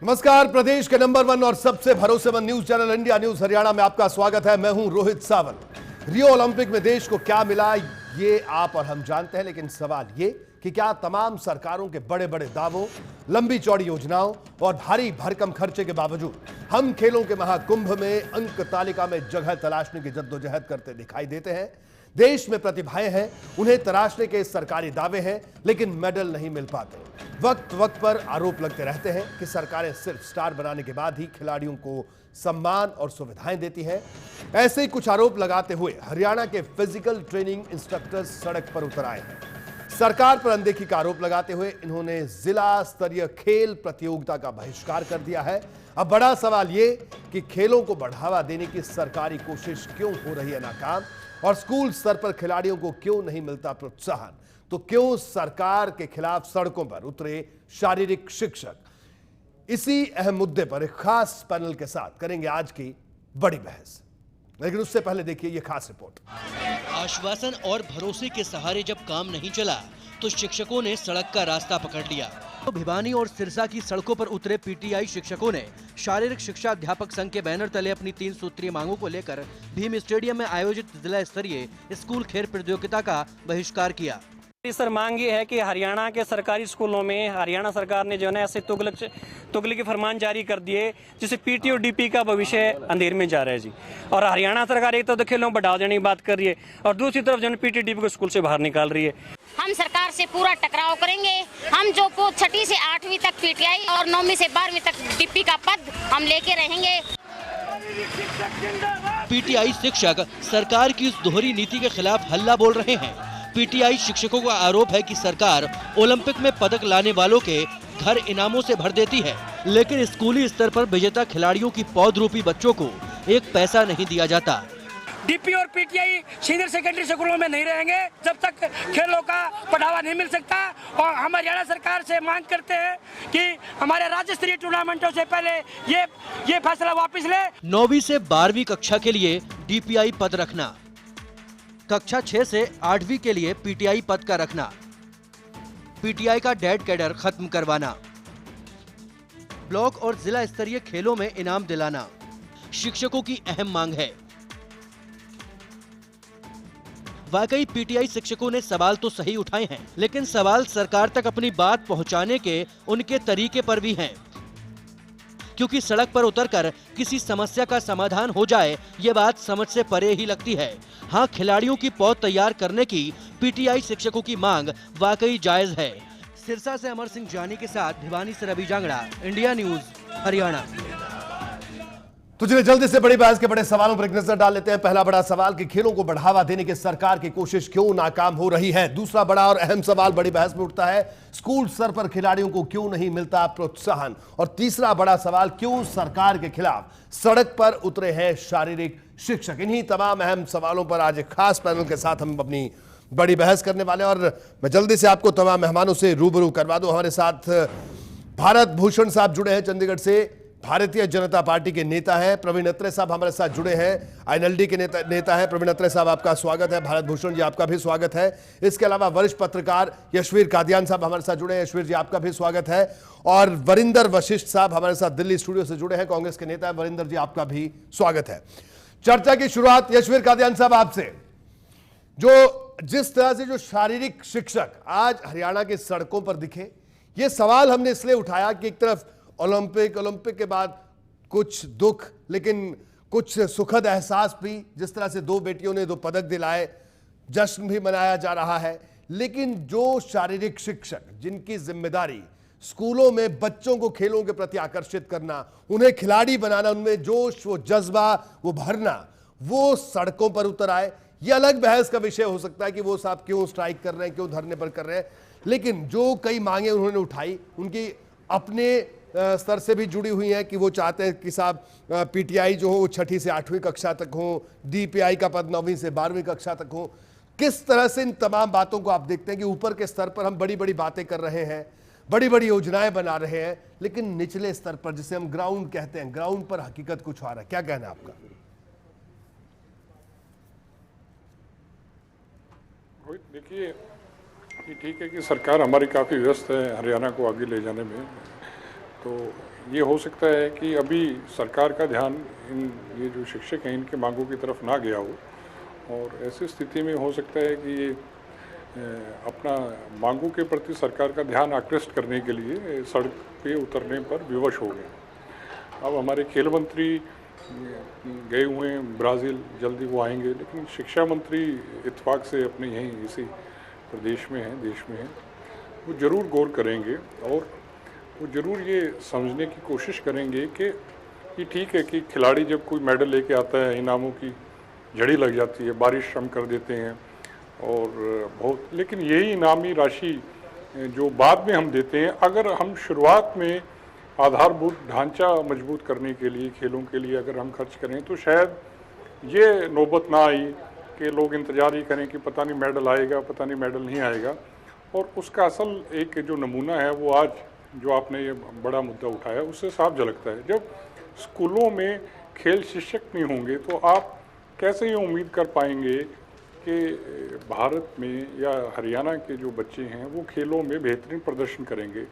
नमस्कार, प्रदेश के नंबर 1 और सबसे भरोसेमंद news channel India news Haryana में आपका स्वागत है। मैं हूं रोहित सावंत। रियो ओलंपिक में देश को क्या मिला ये आप और हम जानते हैं, लेकिन सवाल ये कि क्या तमाम सरकारों के बड़े बड़े दावों, लंबी चौड़ी योजनाओं और भारी भरकम खर्चे के बावजूद हम खेलों के महाकुंभ में अंक तालिका में जगह तलाशने की जद्दोजहद करते दिखाई देते हैं। देश में प्रतिभाएं हैं, उन्हें तराशने के सरकारी दावे हैं, लेकिन मेडल नहीं मिल पाते। वक्त वक्त पर आरोप लगते रहते हैं कि सरकारें सिर्फ स्टार बनाने के बाद ही खिलाड़ियों को सम्मान और सुविधाएं देती हैं। ऐसे ही कुछ आरोप लगाते हुए हरियाणा के फिजिकल ट्रेनिंग इंस्ट्रक्टर्स सड़क पर उतर आए हैं। सरकार पर अनदेखी का आरोप लगाते हुए इन्होंने जिला स्तरीय खेल प्रतियोगिता का बहिष्कार कर दिया है। अब बड़ा सवाल ये कि खेलों को बढ़ावा देने की सरकारी कोशिश क्यों हो रही है नाकाम, और स्कूल स्तर पर खिलाड़ियों को क्यों नहीं मिलता प्रोत्साहन, तो क्यों सरकार के खिलाफ सड़कों पर उतरे शारीरिक शिक्षक। इसी अहम मुद्दे पर एक खास पैनल के साथ करेंगे आज की बड़ी बहस, लेकिन उससे पहले देखिए ये खास रिपोर्ट। आश्वासन और भरोसे के सहारे जब काम नहीं चला तो शिक्षकों ने सड़क का रास्ता पकड़ लिया। तो भिवानी और सिरसा की सड़कों पर उतरे पीटीआई शिक्षकों ने शारीरिक शिक्षा अध्यापक संघ के बैनर तले अपनी 3 सूत्रीय मांगों को लेकर भीम स्टेडियम में आयोजित जिला स्तरीय स्कूल खेल प्रतियोगिता का बहिष्कार किया। सर, मांग ये है कि हरियाणा के सरकारी स्कूलों में हरियाणा सरकार ने जो है ना ऐसे तुगलक के फरमान जारी कर दिए जिससे पीटी और डीपी का भविष्य अंधेर में जा रहा है जी। और हरियाणा सरकार एक तो खेलों को बढ़ावा देने की बात कर रही है और दूसरी तरफ जो है पीटी डीपी को स्कूल से बाहर निकाल रही है। हम सरकार से पूरा टकराव करेंगे। हम जो को 6ठी से 8वीं तक पीटीआई और 9वीं से 12वीं तक डीपी का पद हम लेके रहेंगे। पीटीआई शिक्षक सरकार की इस दोहरी नीति के खिलाफ हल्ला बोल रहे हैं। पीटीआई शिक्षकों का आरोप है कि सरकार ओलंपिक में पदक लाने वालों के घर इनामों से भर देती है, लेकिन स्कूली स्तर पर विजेता खिलाड़ियों की पौध रूपी बच्चों को एक पैसा नहीं दिया जाता। डीपी और पीटीआई सीनियर सेकेंडरी स्कूलों में नहीं रहेंगे जब तक खेलों का बढ़ावा नहीं मिल सकता। और हम हरियाणा सरकार से मांग करते हैं कि हमारे राज्य स्तरीय टूर्नामेंटों से पहले ये फैसला वापस ले। 9वीं से 12वीं कक्षा के लिए डीपीआई पद रखना, कक्षा 6 से 8वीं के लिए पीटीआई पद का रखना, पीटीआई का डेड कैडर खत्म करवाना, ब्लॉक और जिला स्तरीय खेलों में इनाम दिलाना शिक्षकों की अहम मांग है। वाकई पीटीआई शिक्षकों ने सवाल तो सही उठाए हैं, लेकिन सवाल सरकार तक अपनी बात पहुंचाने के उनके तरीके पर भी हैं। क्योंकि सड़क पर उतरकर किसी समस्या का समाधान हो जाए ये बात समझ से परे ही लगती है। हाँ, खिलाड़ियों की पौध तैयार करने की पीटीआई शिक्षकों की मांग वाकई जायज है। सिरसा से अमर सिंह जानी के साथ भिवानी से रवि जांगड़ा, इंडिया न्यूज हरियाणा। तो चलिए जल्दी से बड़ी बहस के बड़े सवालों पर एक नजर डाल लेते हैं। पहला बड़ा सवाल कि खेलों को बढ़ावा देने की सरकार की कोशिश क्यों नाकाम हो रही है। दूसरा बड़ा और अहम सवाल बड़ी बहस में उठता है, स्कूल स्तर पर खिलाड़ियों को क्यों नहीं मिलता प्रोत्साहन। और तीसरा बड़ा सवाल, क्यों सरकार के खिलाफ सड़क पर उतरे हैं शारीरिक शिक्षक। इन्हीं तमाम अहम सवालों पर आज एक खास पैनल के साथ हम अपनी बड़ी बहस करने वाले हैं। और मैं जल्दी से आपको तमाम मेहमानों से रूबरू करवा दूं। हमारे साथ भारत भूषण साहब जुड़े हैं चंडीगढ़ से, भारतीय जनता पार्टी के नेता हैं। प्रवीण अत्रे साहब हमारे साथ जुड़े हैं, आईएनएलडी के नेता हैं। प्रवीण अत्रे साहब आपका स्वागत है। भारत भूषण जी आपका भी स्वागत है। इसके अलावा वरिष्ठ पत्रकार यशवीर कादियान साहब हमारे साथ जुड़े हैं। यशवीर जी आपका भी स्वागत है। और वरिंदर वशिष्ठ साहब हमारे साथ दिल्ली स्टूडियो से जुड़े हैं, कांग्रेस के नेता है। वरिंदर जी आपका भी स्वागत है। चर्चा की शुरुआत यशवीर कादियान साहब आपसे। जिस तरह से जो शारीरिक शिक्षक आज हरियाणा की सड़कों पर दिखे, ये सवाल हमने इसलिए उठाया कि एक तरफ ओलंपिक के बाद कुछ दुख, लेकिन कुछ सुखद एहसास भी। जिस तरह से 2 बेटियों ने 2 पदक दिलाए, जश्न भी मनाया जा रहा है। लेकिन जो शारीरिक शिक्षक जिनकी जिम्मेदारी स्कूलों में बच्चों को खेलों के प्रति आकर्षित करना, उन्हें खिलाड़ी बनाना, उनमें जोश, वो जज्बा, वो भरना, वो सड़कों पर उतर आए। ये अलग बहस का विषय हो सकता है कि वो साहब क्यों स्ट्राइक कर रहे हैं, क्यों धरने पर कर रहे हैं। लेकिन जो कई मांगे उन्होंने उठाई, उनकी अपने स्तर से भी जुड़ी हुई हैं कि वो चाहते हैं कि साहब पीटीआई जो हो वो 6ठी से 8वीं कक्षा तक हो, डीपीआई का पद 9वीं से 12वीं कक्षा तक हो। किस तरह से इन तमाम बातों को आप देखते हैं कि ऊपर के स्तर पर हम बड़ी बड़ी बातें कर रहे हैं, बड़ी बड़ी योजनाएं बना रहे हैं, लेकिन निचले स्तर पर जिसे हम ग्राउंड कहते हैं, ग्राउंड पर हकीकत कुछ आ रहा है। क्या कहना है आपका? देखिए, ये ठीक है कि सरकार हमारी काफ़ी व्यस्त है हरियाणा को आगे ले जाने में, तो ये हो सकता है कि अभी सरकार का ध्यान ये जो शिक्षक हैं इनके मांगों की तरफ ना गया हो, और ऐसी स्थिति में हो सकता है कि ये अपना मांगों के प्रति सरकार का ध्यान आकृष्ट करने के लिए सड़क पे उतरने पर विवश हो गए। अब हमारे खेल मंत्री गए हुए हैं ब्राज़ील, जल्दी वो आएंगे, लेकिन शिक्षा मंत्री इत्तेफाक से अपने यहीं इसी प्रदेश में हैं, देश में हैं, वो ज़रूर गौर करेंगे और वो ज़रूर ये समझने की कोशिश करेंगे कि ये ठीक है कि खिलाड़ी जब कोई मेडल लेके आता है, इनामों की झड़ी लग जाती है, बारिश हम कर देते हैं और बहुत, लेकिन यही इनामी राशि जो बाद में हम देते हैं, अगर हम शुरुआत में आधारभूत ढांचा मजबूत करने के लिए, खेलों के लिए अगर हम खर्च करें, तो शायद ये नौबत ना आई कि लोग इंतजार ही करें कि पता नहीं मेडल आएगा, पता नहीं मेडल नहीं आएगा। और उसका असल एक जो नमूना है वो आज जो आपने ये बड़ा मुद्दा उठाया उससे साफ झलकता है। जब स्कूलों में खेल शिक्षक नहीं होंगे तो आप कैसे ये उम्मीद कर पाएंगे कि भारत में या हरियाणा के जो बच्चे हैं वो खेलों में बेहतरीन प्रदर्शन करेंगे।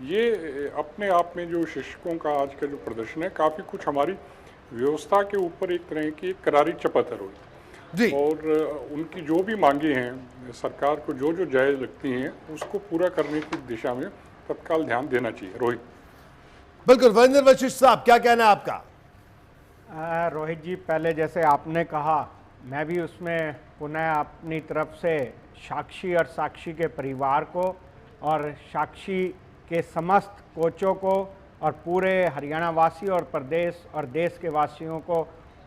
ये अपने आप में जो शिक्षकों का आज का जो प्रदर्शन है, काफ़ी कुछ हमारी व्यवस्था के ऊपर एक तरह की करारी चपत है रोहित जी। और उनकी जो भी मांगे हैं, सरकार को जो जो जायज़ लगती हैं उसको पूरा करने की दिशा में तत्काल ध्यान देना चाहिए। रोहित। बिल्कुल, वीरेंद्र वशिष्ठ साहब क्या कहना है आपका? रोहित जी, पहले जैसे आपने कहा, मैं भी उसमें पुनः अपनी तरफ से साक्षी और साक्षी के परिवार को और साक्षी के समस्त कोचों को और पूरे हरियाणा वासी और प्रदेश और देश के वासियों को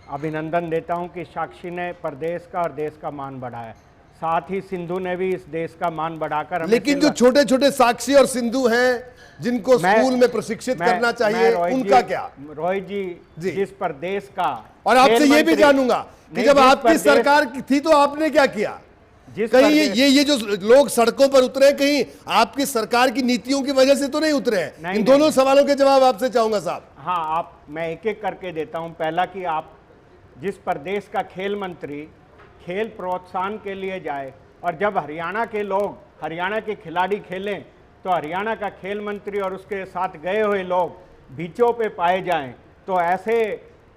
अभिनंदन देता हूं कि साक्षी ने प्रदेश का और देश का मान बढ़ाया। साथ ही सिंधु ने भी इस देश का मान बढ़ाकर हमें लेकिन जो छोटे छोटे साक्षी और सिंधु हैं जिनको स्कूल में प्रशिक्षित करना चाहिए, उनका क्या? रोहित जी, जिस प्रदेश का, और आपसे ये भी जानूंगा कि जब आपकी सरकार थी तो आपने क्या किया? कहीं ये जो लोग सड़कों पर उतरे, कहीं आपकी सरकार की नीतियों की वजह से तो नहीं उतरे हैं? इन दोनों सवालों के जवाब आपसे चाहूंगा साहब। हाँ, मैं एक एक करके देता हूं। पहला कि आप जिस प्रदेश का खेल मंत्री खेल प्रोत्साहन के लिए जाए और जब हरियाणा के लोग, हरियाणा के खिलाड़ी खेलें तो हरियाणा का खेल मंत्री और उसके साथ गए हुए लोग बीचों पे पाए जाएं, तो ऐसे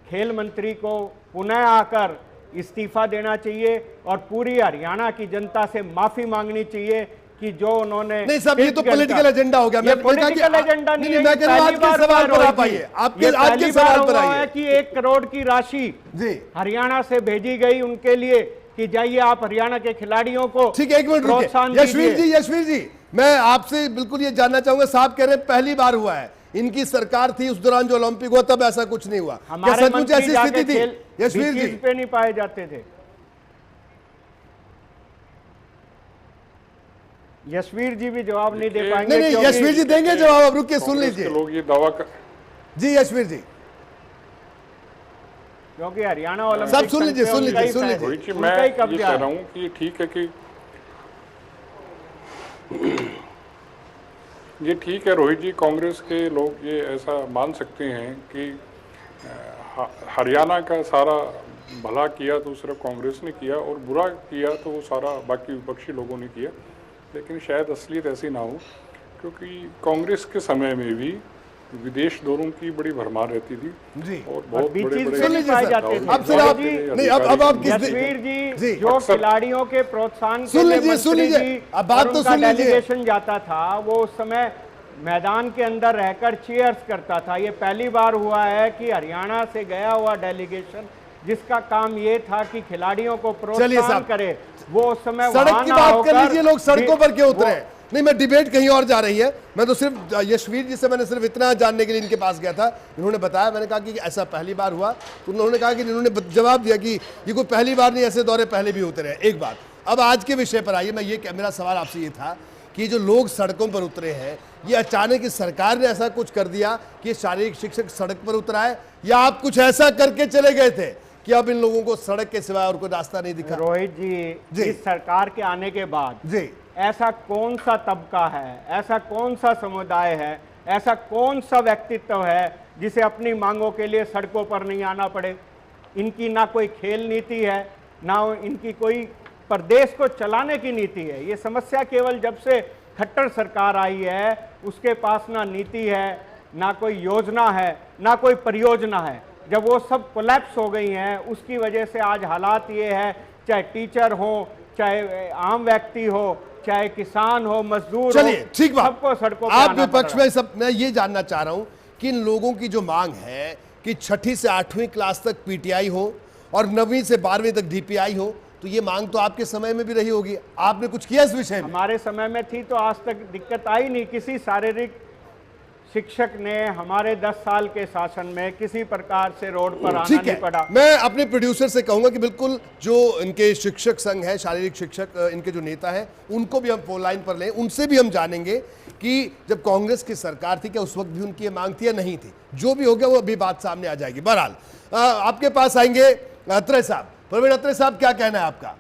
खेल मंत्री को पुनः आकर इस्तीफा देना चाहिए और पूरी हरियाणा की जनता से माफी मांगनी चाहिए कि जो उन्होंने। नहीं साहब, ये तो पॉलिटिकल एजेंडा हो गया। मैं पॉलिटिकल एजेंडा नहीं है, मैं कह रहा हूं आपके सवाल पर आप आइए, आपके सवाल पर आइए कि 1 करोड़ की राशि जी हरियाणा से भेजी गई उनके लिए कि जाइए आप हरियाणा के खिलाड़ियों को। ठीक है, एक मिनट रुकिए। यशवीर जी, मैं आपसे बिल्कुल ये जानना चाहूंगा, साहब कह रहे पहली बार हुआ है, इनकी सरकार थी उस दौरान जो ओलंपिक हुआ तब ऐसा कुछ नहीं हुआ, क्या सचमुच ऐसी स्थिति थी? यशवीर जी पे नहीं पाए जाते थे। यशवीर जी भी जवाब नहीं दे पाएंगे। नहीं, यशवीर जी देंगे जवाब, अब रुकिए सुन लीजिए। लोग ये दावा कर जी यशवीर जी, क्योंकि हरियाणा ओलंपिक सब सुन लीजिए। मैं ये कह रहा हूँ कि ठीक है कि ये ठीक है रोहित जी, कांग्रेस के लोग ये ऐसा मान सकते हैं कि हरियाणा का सारा भला किया तो सिर्फ कांग्रेस ने किया और बुरा किया तो वो सारा बाकी विपक्षी लोगों ने किया, लेकिन शायद असलियत ऐसी ना हो, क्योंकि कांग्रेस के समय में भी विदेश दौरों की बड़ी भरमार रहती थी जी, और बहुत बड़े यशवीर जी जो खिलाड़ियों के प्रोत्साहन के लिए अब बात तो सुन लीजिए, डेलीगेशन जाता था, वो उस समय मैदान के अंदर रहकर चीयर्स करता था। ये पहली बार हुआ है कि हरियाणा से गया हुआ डेलीगेशन जिसका काम ये था कि खिलाड़ियों को प्रोत्साहन करे, वो उस समय सड़क की बात कर लीजिए, लोग सड़कों पर क्यों उतरे? नहीं, मैं डिबेट कहीं और जा रही है, मैं तो सिर्फ यशवीर जी से मैंने सिर्फ इतना जानने के लिए इनके पास गया था। इन्होंने बताया, मैंने कहा कि ऐसा पहली बार हुआ, तो उन्होंने कहा कि इन्होंने जवाब दिया कि ये कोई पहली बार नहीं, ऐसे दौरे पहले भी होते रहे। एक बात, अब आज के विषय पर आइए। मेरा सवाल आपसे ये था कि जो लोग सड़कों पर उतरे हैं, ये अचानक की सरकार ने ऐसा कुछ कर दिया कि शारीरिक शिक्षक सड़क पर उतराए, या आप कुछ ऐसा करके चले गए थे कि अब इन लोगों को सड़क के सिवाय और कोई रास्ता नहीं दिखा? रोहित जी, इस सरकार के आने के बाद जी ऐसा कौन सा तबका है, ऐसा कौन सा समुदाय है, ऐसा कौन सा व्यक्तित्व है जिसे अपनी मांगों के लिए सड़कों पर नहीं आना पड़े? इनकी ना कोई खेल नीति है, ना इनकी कोई प्रदेश को चलाने की नीति है। ये समस्या केवल जब से खट्टर सरकार आई है उसके पास ना नीति है, ना कोई योजना है, ना कोई परियोजना है। जब वो सब कोलैप्स हो गई हैं, उसकी वजह से आज हालात ये है, चाहे टीचर हो, चाहे आम व्यक्ति हो, चाहे किसान हो, मजदूर हो, चलिए ठीक बात, सबको सड़कों पे आप आना विपक्ष पड़ रहा में सब, मैं ये जानना चाह रहा हूं कि इन लोगों की जो मांग है कि 6ठी से 8वीं क्लास तक पीटीआई हो और 9वीं से 12वीं तक डीपीआई हो, तो ये मांग तो आपके समय में भी रही होगी, आपने कुछ किया इस विषय में? हमारे समय में थी तो आज तक दिक्कत आई नहीं। किसी शारीरिक शिक्षक ने हमारे 10 साल के शासन में किसी प्रकार से रोड पर आना ठीक नहीं है, पड़ा। मैं अपने प्रोड्यूसर से कहूंगा कि बिल्कुल जो इनके शिक्षक संघ है, शारीरिक शिक्षक इनके जो नेता हैं, उनको भी हम फोन लाइन पर लें, उनसे भी हम जानेंगे कि जब कांग्रेस की सरकार थी क्या उस वक्त भी उनकी ये मांग थी या नहीं थी। जो भी हो गया वो अभी बात सामने आ जाएगी। बहरहाल आपके पास आएंगे अत्रे साहब। प्रवीण अत्रे साहब, क्या कहना है आपका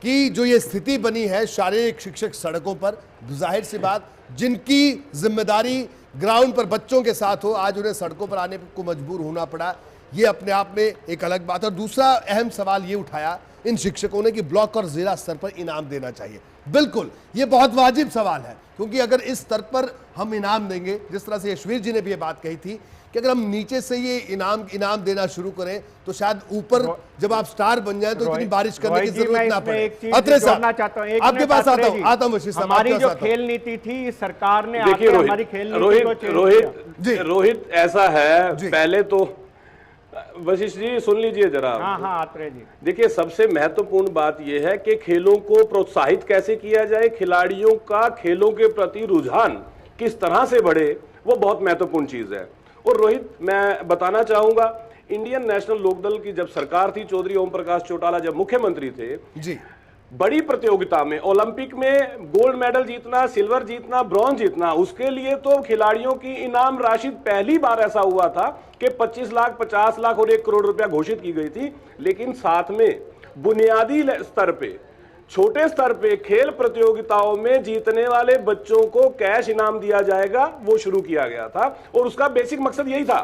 कि जो ये स्थिति बनी है शारीरिक शिक्षक सड़कों पर, जाहिर सी बात जिनकी जिम्मेदारी ग्राउंड पर बच्चों के साथ हो, आज उन्हें सड़कों पर आने को मजबूर होना पड़ा, ये अपने आप में एक अलग बात है। और दूसरा अहम सवाल ये उठाया इन शिक्षकों ने कि ब्लॉक और जिला स्तर पर इनाम देना चाहिए। बिल्कुल, ये बहुत वाजिब सवाल है, क्योंकि अगर इस स्तर पर हम इनाम देंगे, जिस तरह से यशवीर जी ने भी ये बात कही थी कि अगर हम नीचे से ये इनाम देना शुरू करें तो शायद ऊपर जब आप स्टार बन जाए तो इतनी बारिश करने की जरूरत ना पड़े। अत्रे साहब, आपके पास आता हूं वशिष्ठ साहब, हमारी जो खेल नीति थी, इस सरकार ने आके देखिए हमारी खेल नीति को चेंज किया। रोहित ऐसा है, पहले तो वशिष्ठ जी सुन लीजिए जरा। हाँ अत्रे जी, देखिए सबसे महत्वपूर्ण बात यह है कि खेलों को प्रोत्साहित कैसे किया जाए, खिलाड़ियों का खेलों के प्रति रुझान किस तरह से बढ़े, वो बहुत महत्वपूर्ण चीज है। और रोहित, मैं बताना चाहूंगा, इंडियन नेशनल लोकदल की जब सरकार थी, चौधरी ओम प्रकाश चौटाला जब मुख्यमंत्री थे जी, बड़ी प्रतियोगिता में ओलंपिक में गोल्ड मेडल जीतना, सिल्वर जीतना, ब्रॉन्ज जीतना, उसके लिए तो खिलाड़ियों की इनाम राशि पहली बार ऐसा हुआ था कि 25 लाख, 50 लाख और 1 करोड़ रुपया घोषित की गई थी। लेकिन साथ में बुनियादी स्तर पे, छोटे स्तर पे खेल प्रतियोगिताओं में जीतने वाले बच्चों को कैश इनाम दिया जाएगा, वो शुरू किया गया था। और उसका बेसिक मकसद यही था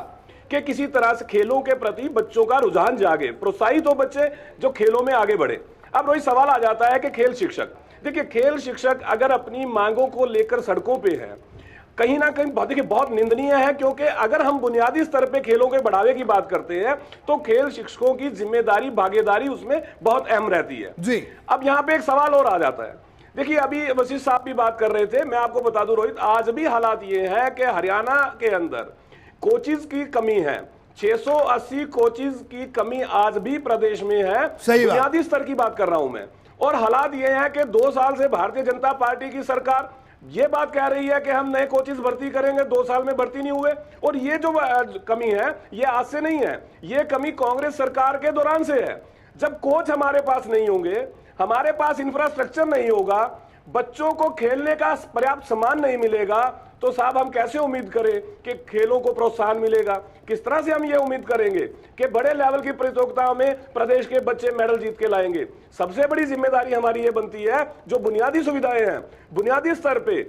कि किसी तरह से खेलों के प्रति बच्चों का रुझान जागे, प्रोत्साहित हो बच्चे जो खेलों में आगे बढ़े। अब रोहित, सवाल आ जाता है कि खेल शिक्षक, देखिए खेल शिक्षक अगर अपनी मांगों को लेकर सड़कों पे है, कहीं ना कहीं देखिए बहुत निंदनीय है, क्योंकि अगर हम बुनियादी स्तर पे खेलों के बढ़ावे की बात करते हैं तो खेल शिक्षकों की जिम्मेदारी, भागीदारी उसमें बहुत अहम रहती है जी। अब यहाँ पे एक सवाल और आ जाता है। देखिए अभी वशिष्ठ साहब भी बात कर रहे थे, मैं आपको बता दूं रोहित, आज भी हालात ये है कि हरियाणा के अंदर कोचिज की कमी है, 680 कोचिज की कमी आज भी प्रदेश में है। बुनियादी स्तर की बात कर रहा हूं मैं। और हालात ये हैं कि 2 साल से भारतीय जनता पार्टी की सरकार ये बात कह रही है कि हम नए कोचेस भर्ती करेंगे, 2 साल में भर्ती नहीं हुए। और ये जो कमी है ये आज से नहीं है, ये कमी कांग्रेस सरकार के दौरान से है। जब कोच हमारे पास नहीं होंगे, हमारे पास इंफ्रास्ट्रक्चर नहीं होगा, बच्चों को खेलने का पर्याप्त सामान नहीं मिलेगा, तो साहब हम कैसे उम्मीद करें कि खेलों को प्रोत्साहन मिलेगा? किस तरह से हम ये उम्मीद करेंगे कि बड़े लेवल की प्रतियोगिताओं में प्रदेश के बच्चे मेडल जीत के लाएंगे? सबसे बड़ी जिम्मेदारी हमारी ये बनती है, जो बुनियादी सुविधाएं हैं बुनियादी स्तर पे,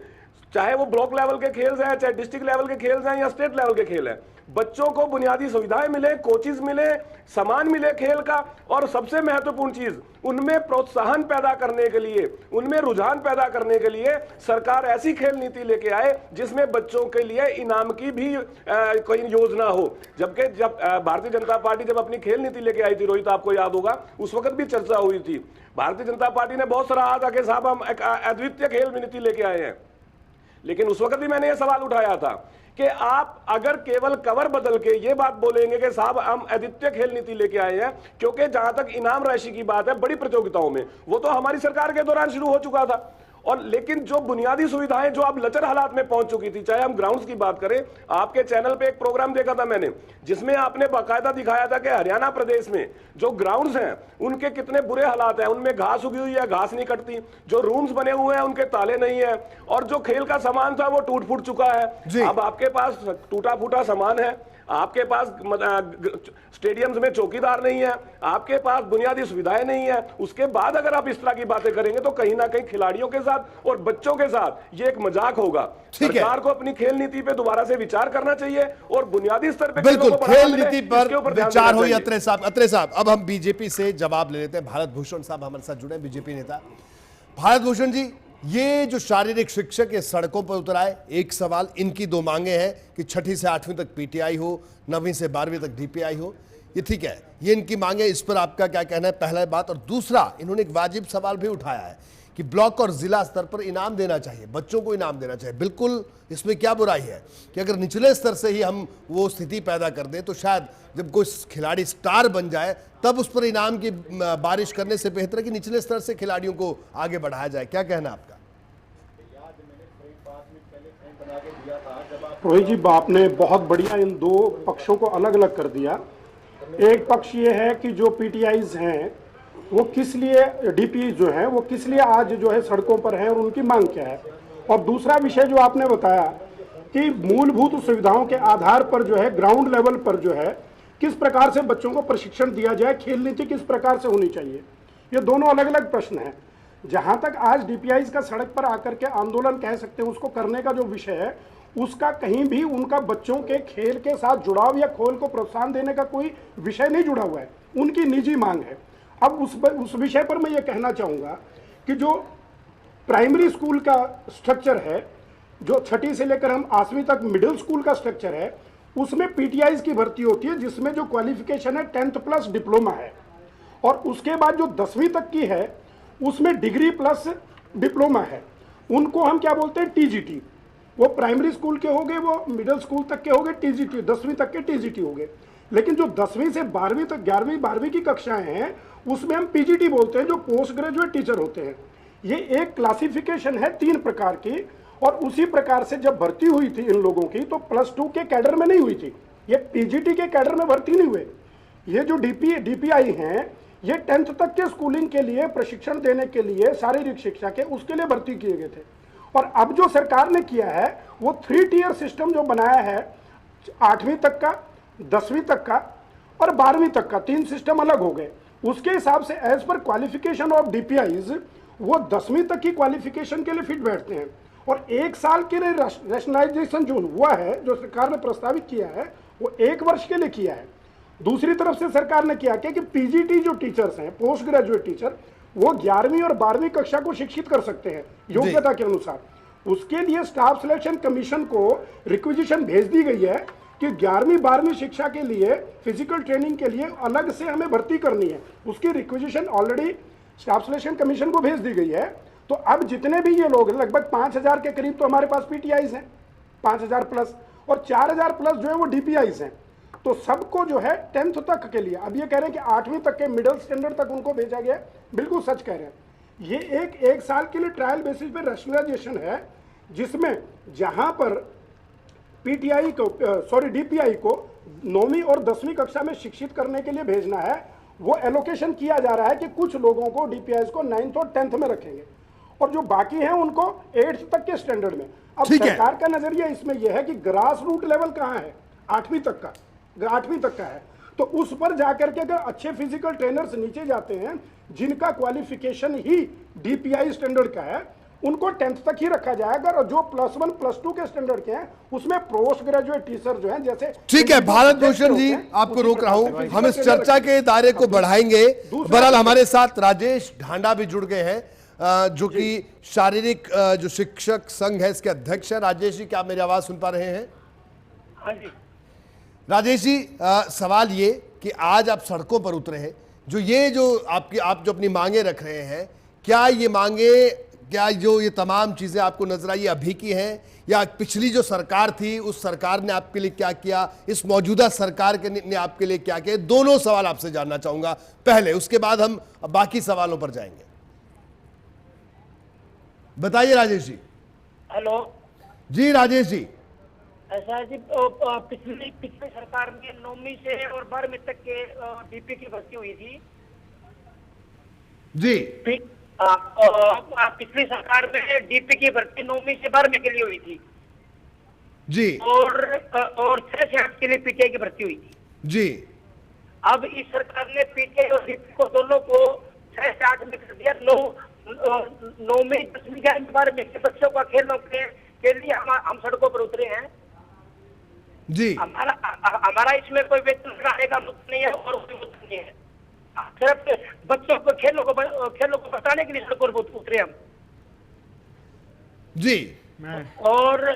चाहे वो ब्लॉक लेवल के खेल हैं, चाहे डिस्ट्रिक्ट लेवल के खेल हैं या स्टेट लेवल के खेल हैं, बच्चों को बुनियादी सुविधाएं मिले, कोचेस मिले, सामान मिले खेल का, और सबसे महत्वपूर्ण चीज उनमें प्रोत्साहन पैदा करने के लिए, उनमें रुझान पैदा करने के लिए सरकार ऐसी खेल नीति लेके आए जिसमें बच्चों के लिए इनाम की भी कोई योजना हो। जबकि जब भारतीय जनता पार्टी जब अपनी खेल नीति लेके आई थी रोहित, आपको याद होगा, उस वक्त भी चर्चा हुई थी। भारतीय जनता पार्टी ने बहुत सराहा था कि साहब हम एक अद्वितीय खेल नीति लेके आए हैं। लेकिन उस वक्त भी मैंने यह सवाल उठाया था कि आप अगर केवल कवर बदल के ये बात बोलेंगे कि साहब हम अद्वितीय खेल नीति लेके आए हैं, क्योंकि जहां तक इनाम राशि की बात है बड़ी प्रतियोगिताओं में, वो तो हमारी सरकार के दौरान शुरू हो चुका था। और लेकिन जो बुनियादी सुविधाएं जो अब लचर हालात में पहुंच चुकी थी, चाहे हम ग्राउंड्स की बात करें, आपके चैनल पे एक प्रोग्राम देखा था मैंने जिसमें आपने बाकायदा दिखाया था कि हरियाणा प्रदेश में जो ग्राउंड्स हैं उनके कितने बुरे हालात हैं, उनमें घास उगी हुई है, घास नहीं कटती, जो रूम्स बने हुए हैं उनके ताले नहीं है, और जो खेल का सामान था वो टूट फूट चुका है। अब आपके पास टूटा फूटा सामान है, आपके पास स्टेडियम्स में चौकीदार नहीं है, आपके पास बुनियादी सुविधाएं नहीं है, उसके बाद अगर आप इस तरह की बातें करेंगे तो कहीं ना कहीं खिलाड़ियों के साथ और बच्चों के साथ ये एक मजाक होगा। सरकार को अपनी खेल नीति पे दोबारा से विचार करना चाहिए और बुनियादी स्तर पे बिल्कुल खेल नीति पर विचार हो। अत्रे साहब, अब हम बीजेपी से जवाब ले लेते हैं। भारत भूषण साहब हमारे साथ जुड़े, बीजेपी नेता। भारत भूषण जी, ये जो शारीरिक शिक्षक ये सड़कों पर उतर आए, एक सवाल, इनकी दो मांगे हैं कि 6ठी से 8वीं तक पीटीआई हो, 9वीं से 12वीं तक डीपीआई हो। ये ठीक है, ये इनकी मांगे, इस पर आपका क्या कहना है, पहला बात। और दूसरा, इन्होंने एक वाजिब सवाल भी उठाया है कि ब्लॉक और जिला स्तर पर इनाम देना चाहिए, बच्चों को इनाम देना चाहिए। बिल्कुल, इसमें क्या बुराई है कि अगर निचले स्तर से ही हम वो स्थिति पैदा कर दें तो शायद जब कोई खिलाड़ी स्टार बन जाए तब उस पर इनाम की बारिश करने से बेहतर है कि निचले स्तर से खिलाड़ियों को आगे बढ़ाया जाए। क्या कहना आपका? रोहित जी, आपने बहुत बढ़िया इन दो पक्षों को अलग अलग कर दिया। एक पक्ष ये है कि जो पीटीआईज हैं वो किस लिए, डीपी जो है वो किस लिए आज जो है सड़कों पर हैं और उनकी मांग क्या है। और दूसरा विषय जो आपने बताया कि मूलभूत सुविधाओं के आधार पर जो है ग्राउंड लेवल पर जो है किस प्रकार से बच्चों को प्रशिक्षण दिया जाए, खेल नीति किस प्रकार से होनी चाहिए, ये दोनों अलग अलग प्रश्न हैं। जहां तक आज डीपीआईज का सड़क पर आकर के आंदोलन कह सकते हैं उसको करने का जो विषय है, उसका कहीं भी उनका बच्चों के खेल के साथ जुड़ाव या खेल को प्रोत्साहन देने का कोई विषय नहीं जुड़ा हुआ है, उनकी निजी मांग है। अब उस विषय पर मैं ये कहना चाहूँगा कि जो प्राइमरी स्कूल का स्ट्रक्चर है, जो 6ठी से लेकर हम 8वीं तक मिडिल स्कूल का स्ट्रक्चर है, उसमें पीटीआईज की भर्ती होती है जिसमें जो क्वालिफिकेशन है 10th प्लस डिप्लोमा है। और उसके बाद जो 10वीं तक की है उसमें डिग्री प्लस डिप्लोमा है, उनको हम क्या बोलते हैं, टीजीटी। वो प्राइमरी स्कूल के हो गए, वो मिडिल स्कूल तक के हो गए टीजीटी, 10वीं तक के टीजीटी हो गए। लेकिन जो 10वीं से 12वीं तक 11वीं 12वीं की कक्षाएं हैं उसमें हम पीजीटी बोलते हैं, जो पोस्ट ग्रेजुएट टीचर होते हैं। ये एक क्लासिफिकेशन है 3 प्रकार की। और उसी प्रकार से जब भर्ती हुई थी इन लोगों की तो +2 के कैडर में नहीं हुई थी, ये पीजीटी के कैडर में भर्ती नहीं हुए। ये जो डीपीआई हैं ये 10th तक के स्कूलिंग के लिए प्रशिक्षण देने के लिए, शारीरिक शिक्षा के, उसके लिए भर्ती किए गए थे। और अब जो सरकार ने किया है वो 3 टियर सिस्टम जो बनाया है, 8वीं तक का, 10वीं तक का और 12वीं तक का, 3 सिस्टम अलग हो गए। उसके हिसाब से एज पर क्वालिफिकेशन ऑफ डीपीआईज वो 10वीं तक की क्वालिफिकेशन के लिए फिट बैठते हैं। और 1 साल के लिए रैशनलाइजेशन जो हुआ है, जो सरकार ने प्रस्तावित किया है, वो 1 वर्ष के लिए किया है। दूसरी तरफ से सरकार ने किया कि पीजीटी जो टीचर्स हैं, पोस्ट ग्रेजुएट टीचर, वो 11वीं और 12वीं कक्षा को शिक्षित कर सकते हैं योग्यता के अनुसार। उसके लिए स्टाफ सिलेक्शन कमीशन को रिक्विजिशन भेज दी गई है कि 11वीं 12वीं शिक्षा के लिए फिजिकल ट्रेनिंग के लिए अलग से हमें भर्ती करनी है। उसकी requisition already staff selection commission को भेज दी गई है। तो अब जितने भी ये लोग, लगभग 5000 के करीब तो हमारे पास पीटीआईज हैं, 5000 प्लस, और 4000 प्लस जो है वो डीपीआईज हैं। तो सबको जो है 10th तक के लिए, अब ये कह रहे हैं कि 8वीं तक के मिडिल स्टैंडर्ड तक उनको भेजा गया, बिल्कुल सच कह रहे हैं। ये एक साल के लिए ट्रायल बेसिस पे रैशनलाइजेशन है, जिसमें जहां पर पीटीआई को, डीपीआई को 9वीं और 10वीं कक्षा में शिक्षित करने के लिए भेजना है, वो एलोकेशन किया जा रहा है कि कुछ लोगों को डीपीआईज को 9th और 10th में रखेंगे और जो बाकी हैं उनको 8th तक के स्टैंडर्ड में। अब सरकार का नजरिया इसमें यह है कि ग्रास रूट लेवल कहाँ है, 8वीं तक का है। तो उस पर जाकर के अगर अच्छे फिजिकल ट्रेनर्स नीचे जाते हैं जिनका क्वालिफिकेशन ही डीपीआई स्टैंडर्ड का है, उनको 10th तक ही रखा जाएगा। और जो +1 +2 के स्टैंडर्ड के हैं उसमें पोस्ट ग्रेजुएट टीचर जो हैं, जैसे ठीक है। भारत भूषण जी, आपको रोक रहा हूं, हम इस चर्चा के दायरे को बढ़ाएंगे। बहरहाल हमारे साथ राजेश ढांडा भी जुड़ गए हैं, जो कि शारीरिक जो शिक्षक संघ है इसके अध्यक्ष है। राजेश जी, क्या आप मेरी आवाज सुन पा रहे हैं? हाँ जी। राजेश जी, सवाल ये कि आज आप सड़कों पर उतरे हैं, जो आप जो अपनी मांगे रख रहे हैं, क्या ये मांगे, क्या जो ये तमाम चीजें आपको नजर आई अभी की हैं या पिछली जो सरकार थी उस सरकार ने आपके लिए क्या किया, इस मौजूदा सरकार के ने आपके लिए क्या किया? दोनों सवाल आपसे जानना चाहूंगा पहले, उसके बाद हम बाकी सवालों पर जाएंगे। बताइए राजेश जी। हेलो जी राजेश जी। ऐसा जी, पिछली सरकार में 9वीं से और 12वीं तक के डीपी की भर्ती हुई थी जी। पिछली सरकार में डीपी की भर्ती 9वीं से 12वीं के लिए हुई थी जी, और 6 से 8 के लिए पीटीआई की भर्ती हुई थी जी। अब इस सरकार ने पीटीआई और डीपी को दोनों को 6 से 8 में कर दिया। 9वीं 10वीं 11वीं 12वीं के बच्चों का खेलने के लिए हम सड़कों पर उतरे हैं जी। हमारा इसमें कोई वेतन लगाने का मुद्दा नहीं है और कोई मुद्दा नहीं है, सिर्फ बच्चों को खेलों को बताने के लिए सड़कों पर उतरे हम। जी और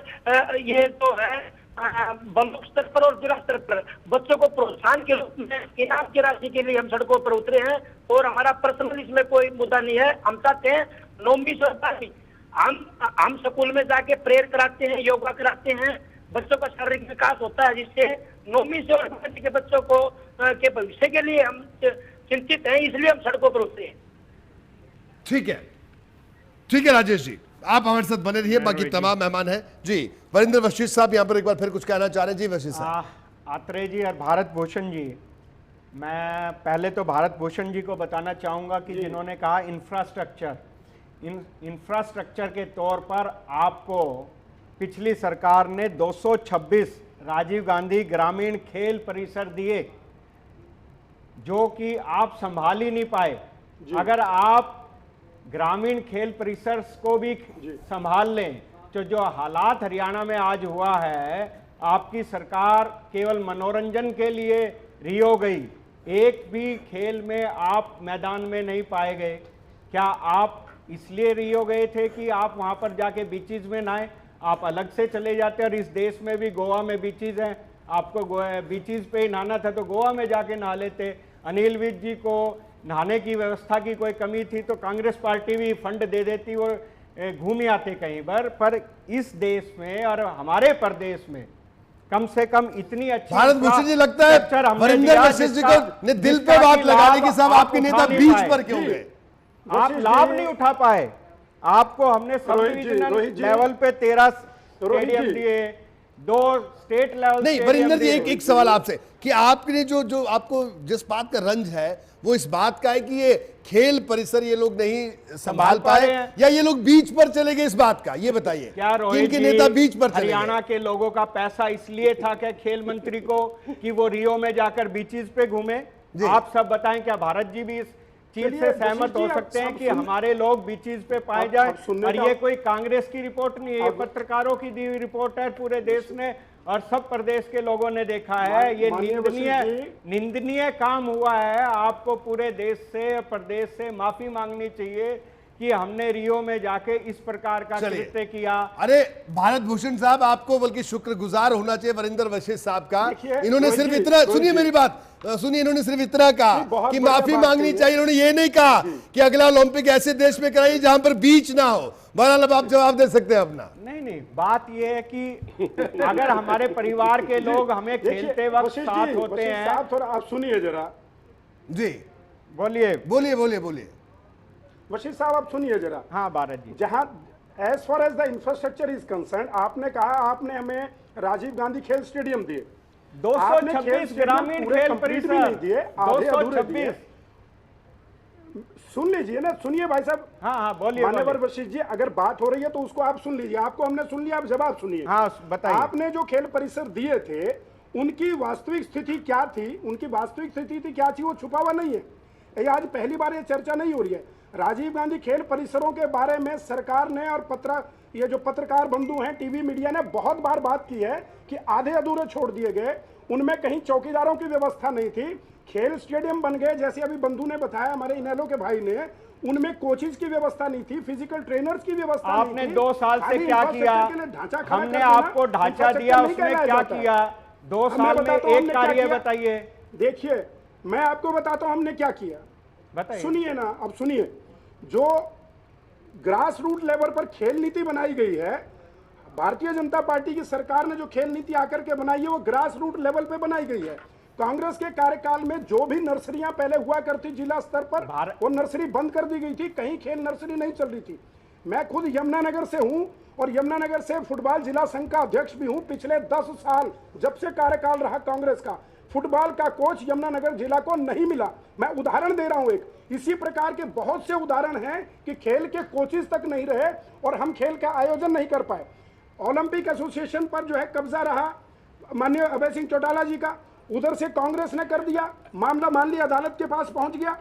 ये तो है ब्लॉक स्तर पर और जिला स्तर पर बच्चों को प्रोत्साहन के रूप में इनाम की राशि के लिए हम सड़कों पर उतरे हैं। और हमारा पर्सनल इसमें कोई मुद्दा नहीं है। हम चाहते हैं 9वीं से 12वीं हम स्कूल में जाके प्रेयर कराते हैं, योगा कराते हैं, बच्चों का शारीरिक विकास होता है, जिससे 9वीं से 12वीं के बच्चों को के भविष्य के लिए हम चिंतित हैं, इसलिए हम सड़कों पर उतरे हैं। ठीक है राजेश जी, आप हमारे साथ बने रहिए। बाकी तमाम मेहमान हैं जी। वरिंदर वशिष्ठ साहब यहाँ पर एक बार फिर कुछ कहना चाह रहे हैं जी। वशिष्ठ साहब, आत्रेय जी और भारत भूषण जी, मैं पहले तो भारत भूषण जी को बताना चाहूंगा कि जिन्होंने कहा इंफ्रास्ट्रक्चर के तौर पर आपको पिछली सरकार ने 226 राजीव गांधी ग्रामीण खेल परिसर दिए, जो कि आप संभाल ही नहीं पाए। अगर आप ग्रामीण खेल परिसर को भी संभाल लें तो जो हालात हरियाणा में आज हुआ है, आपकी सरकार केवल मनोरंजन के लिए रियो गई, एक भी खेल में आप मैदान में नहीं पाए गए। क्या आप इसलिए रियो गए थे कि आप वहां पर जाके बीचेस में नहाए? आप अलग से चले जाते। और इस देश में भी गोवा में बीचेस हैं, आपको बीचेस पे ही नहाना था तो गोवा में जाके नहा लेते। अनिल विज जी को नहाने की व्यवस्था की कोई कमी थी तो कांग्रेस पार्टी भी फंड दे देती, वो घूम ही आते कहीं पर इस देश में और हमारे प्रदेश में कम से कम इतनी अच्छी भारत भूषण जी, लगता है वरिंदर वशिष्ठ जी को ने दिल पे बात लगा दी कि साहब आपके नेता बीच पर क्यों गए? आप लाभ नहीं उठा पाए। आपको हमने सब डिविजनल लेवल पे 13 स्टेडियम दिए, 2 स्टेट लेवल। नहीं वरिंदर जी, एक सवाल आपसे कि आपने जो आपको जिस बात का रंज है वो इस बात का है कि ये खेल परिसर ये लोग नहीं संभाल पाए या ये लोग बीच पर चले गए, इस बात का ये बताइए। क्या इनके नेता बीच पर चले गए? हरियाणा के लोगों का पैसा इसलिए था क्या खेल मंत्री को कि वो रियो में जाकर बीचेस पे घूमे? आप सब बताएं, क्या भारत जी भी इस चीज से सहमत हो सकते हैं कि हमारे लोग बीचेस पे पाए जाए? और ये कोई कांग्रेस की रिपोर्ट नहीं है, ये पत्रकारों की दी हुई रिपोर्ट है। पूरे देश ने और सब प्रदेश के लोगों ने देखा है। ये निंदनीय काम हुआ है। आपको पूरे देश से प्रदेश से माफी मांगनी चाहिए कि हमने रियो में जाके इस प्रकार का कृत्य किया। अरे भारत भूषण साहब, आपको बल्कि शुक्रगुजार होना चाहिए वरिंदर वशिष्ठ साहब का। इन्होंने सिर्फ इतना, सुनिए मेरी बात सुनिए, इन्होंने सिर्फ इतना कहा कि माफी मांगनी चाहिए। इन्होंने ये नहीं कहा कि अगला ओलंपिक ऐसे देश में कराइए जहां पर बीच ना हो। बहरहाल अब आप जवाब दे सकते हैं अपना। नहीं, बात यह है कि अगर हमारे परिवार के लोग हमें खेलते वक्त साथ होते हैं। थोड़ा आप सुनिए जरा जी, बोलिए वशिष्ठ साहब, आप सुनिए जरा। हाँ भारत जी, जहां as far as the infrastructure is concern, आपने कहा आपने हमें राजीव गांधी खेल स्टेडियम दिए, 226 ग्रामीण खेल परिसर नहीं दिए, आधे अधूरे दिए। 226। सुन लीजिए ना, सुनिए भाई साहब। हाँ बोलिए। मान्यवर वशिष्ठ जी, अगर बात हो रही है तो उसको आप सुन लीजिए। आपको हमने सुन लिया, आप जवाब सुनिए। हाँ बताइए। आपने जो खेल परिसर दिए थे उनकी वास्तविक स्थिति क्या थी? उनकी वास्तविक स्थिति क्या थी वो छुपा हुआ नहीं है। ये आज पहली बार ये चर्चा नहीं हो रही है। राजीव गांधी खेल परिसरों के बारे में सरकार ने और ये जो पत्रकार बंधु हैं, टीवी मीडिया ने बहुत बार बात की है कि आधे अधूरे छोड़ दिए गए। उनमें कहीं चौकीदारों की व्यवस्था नहीं थी। खेल स्टेडियम बन गए, जैसे अभी बंधु ने बताया, हमारे इनेलो के भाई ने, उनमें कोचेज की व्यवस्था नहीं थी, फिजिकल ट्रेनर्स की व्यवस्था नहीं थी। आपने 2 साल से क्या किया? हमने आपको ढांचा दिया, उसमें क्या किया? 2 साल में एक कार्य बताइए। देखिए, मैं आपको बताता हूं हमने क्या किया, बताइए। सुनिए ना, अब सुनिए। जो ग्रास रूट लेवल पर खेल नीति बनाई गई है, भारतीय जनता पार्टी की सरकार ने जो खेल नीति आकर के बनाई है वो ग्रास रूट लेवल पे बनाई गई है। कांग्रेस के कार्यकाल में जो भी नर्सरियां पहले हुआ करती जिला स्तर पर, वो नर्सरी बंद कर दी गई थी। कहीं खेल नर्सरी नहीं चल रही थी। मैं खुद यमुनानगर से हूं और यमुनानगर से फुटबॉल जिला संघ का अध्यक्ष भी हूं। पिछले 10 साल जब से कार्यकाल रहा कांग्रेस का, फुटबॉल का कोच यमुनानगर जिला को नहीं मिला। मैं उदाहरण दे रहा हूं एक। इसी प्रकार के बहुत से उदाहरण हैं कि खेल के कोचेस तक नहीं रहे और हम खेल का आयोजन नहीं कर पाए। ओलंपिक एसोसिएशन पर जो है कब्जा रहा माननीय अभय सिंह चौटाला जी का, उधर से कांग्रेस ने कर दिया, मामला मान लिया अदालत के पास पहुंच गया।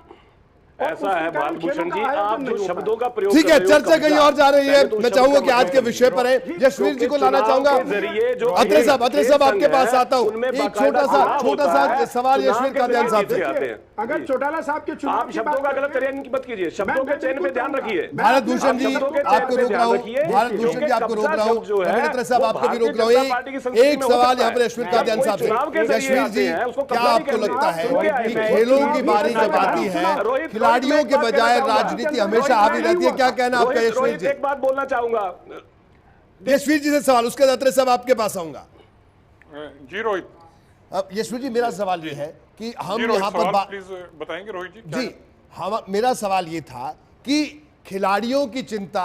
ऐसा है भारत भूषण जी, आप जो शब्दों का प्रयोग, ठीक है, चर्चा कहीं और जा रही है। मैं चाहूंगा कि आज के विषय पर है। जसवीर जी को लाना चाहूंगा। अत्रे साहब आपके पास आता हूं। एक छोटा सा सवाल यशवीर का ध्यान साहब से। अगर चौटाला साहब के चुनाव आप की शब्दों बात का गलत करते हैं, चयन मत कीजिए, शब्दों के चयन पे ध्यान रखिए। भारत भूषण जी शब्दों के चयन आपको पे रोक रहा ध्यान हूँ, रखिए, भारत भूषण जी क्योंकि आपको रोक कब्जा रहा हूँ, शब्द जो है, रविंद्र साहब वो आपको भी रोक भारतीय रहा हूँ। जनता पार्टी की संस्कृति एक में हो सवाल सकता यहाँ पर है। यशवीर कादियान कोई साहब चुनाव के से, जरिए यशवीर आते जी हैं, उसको क्या कब्जा नहीं आपको करनी। लगता आप सुन के है आए कि हैं। खेलों की रोहित, बारी जब रोहित, आती है रोहित, खिलाड़ियों रोहित, के एक बात बजाय कहना चाहूंगा। राजनीति हमेशा हावी रहती है, क्या कहना आपका यशवीर जी? एक बात बोलना चाहूंगा, यशवीर जी से सवाल, उसके बाद साहब आपके पास आऊंगा। जी रोहित अब यशवीर जी मेरा सवाल ये है कि हम जी रोहित, यहाँ पर सवाल प्लीज बताएंगे रोहित जी क्या जी हम मेरा सवाल ये था कि खिलाड़ियों की चिंता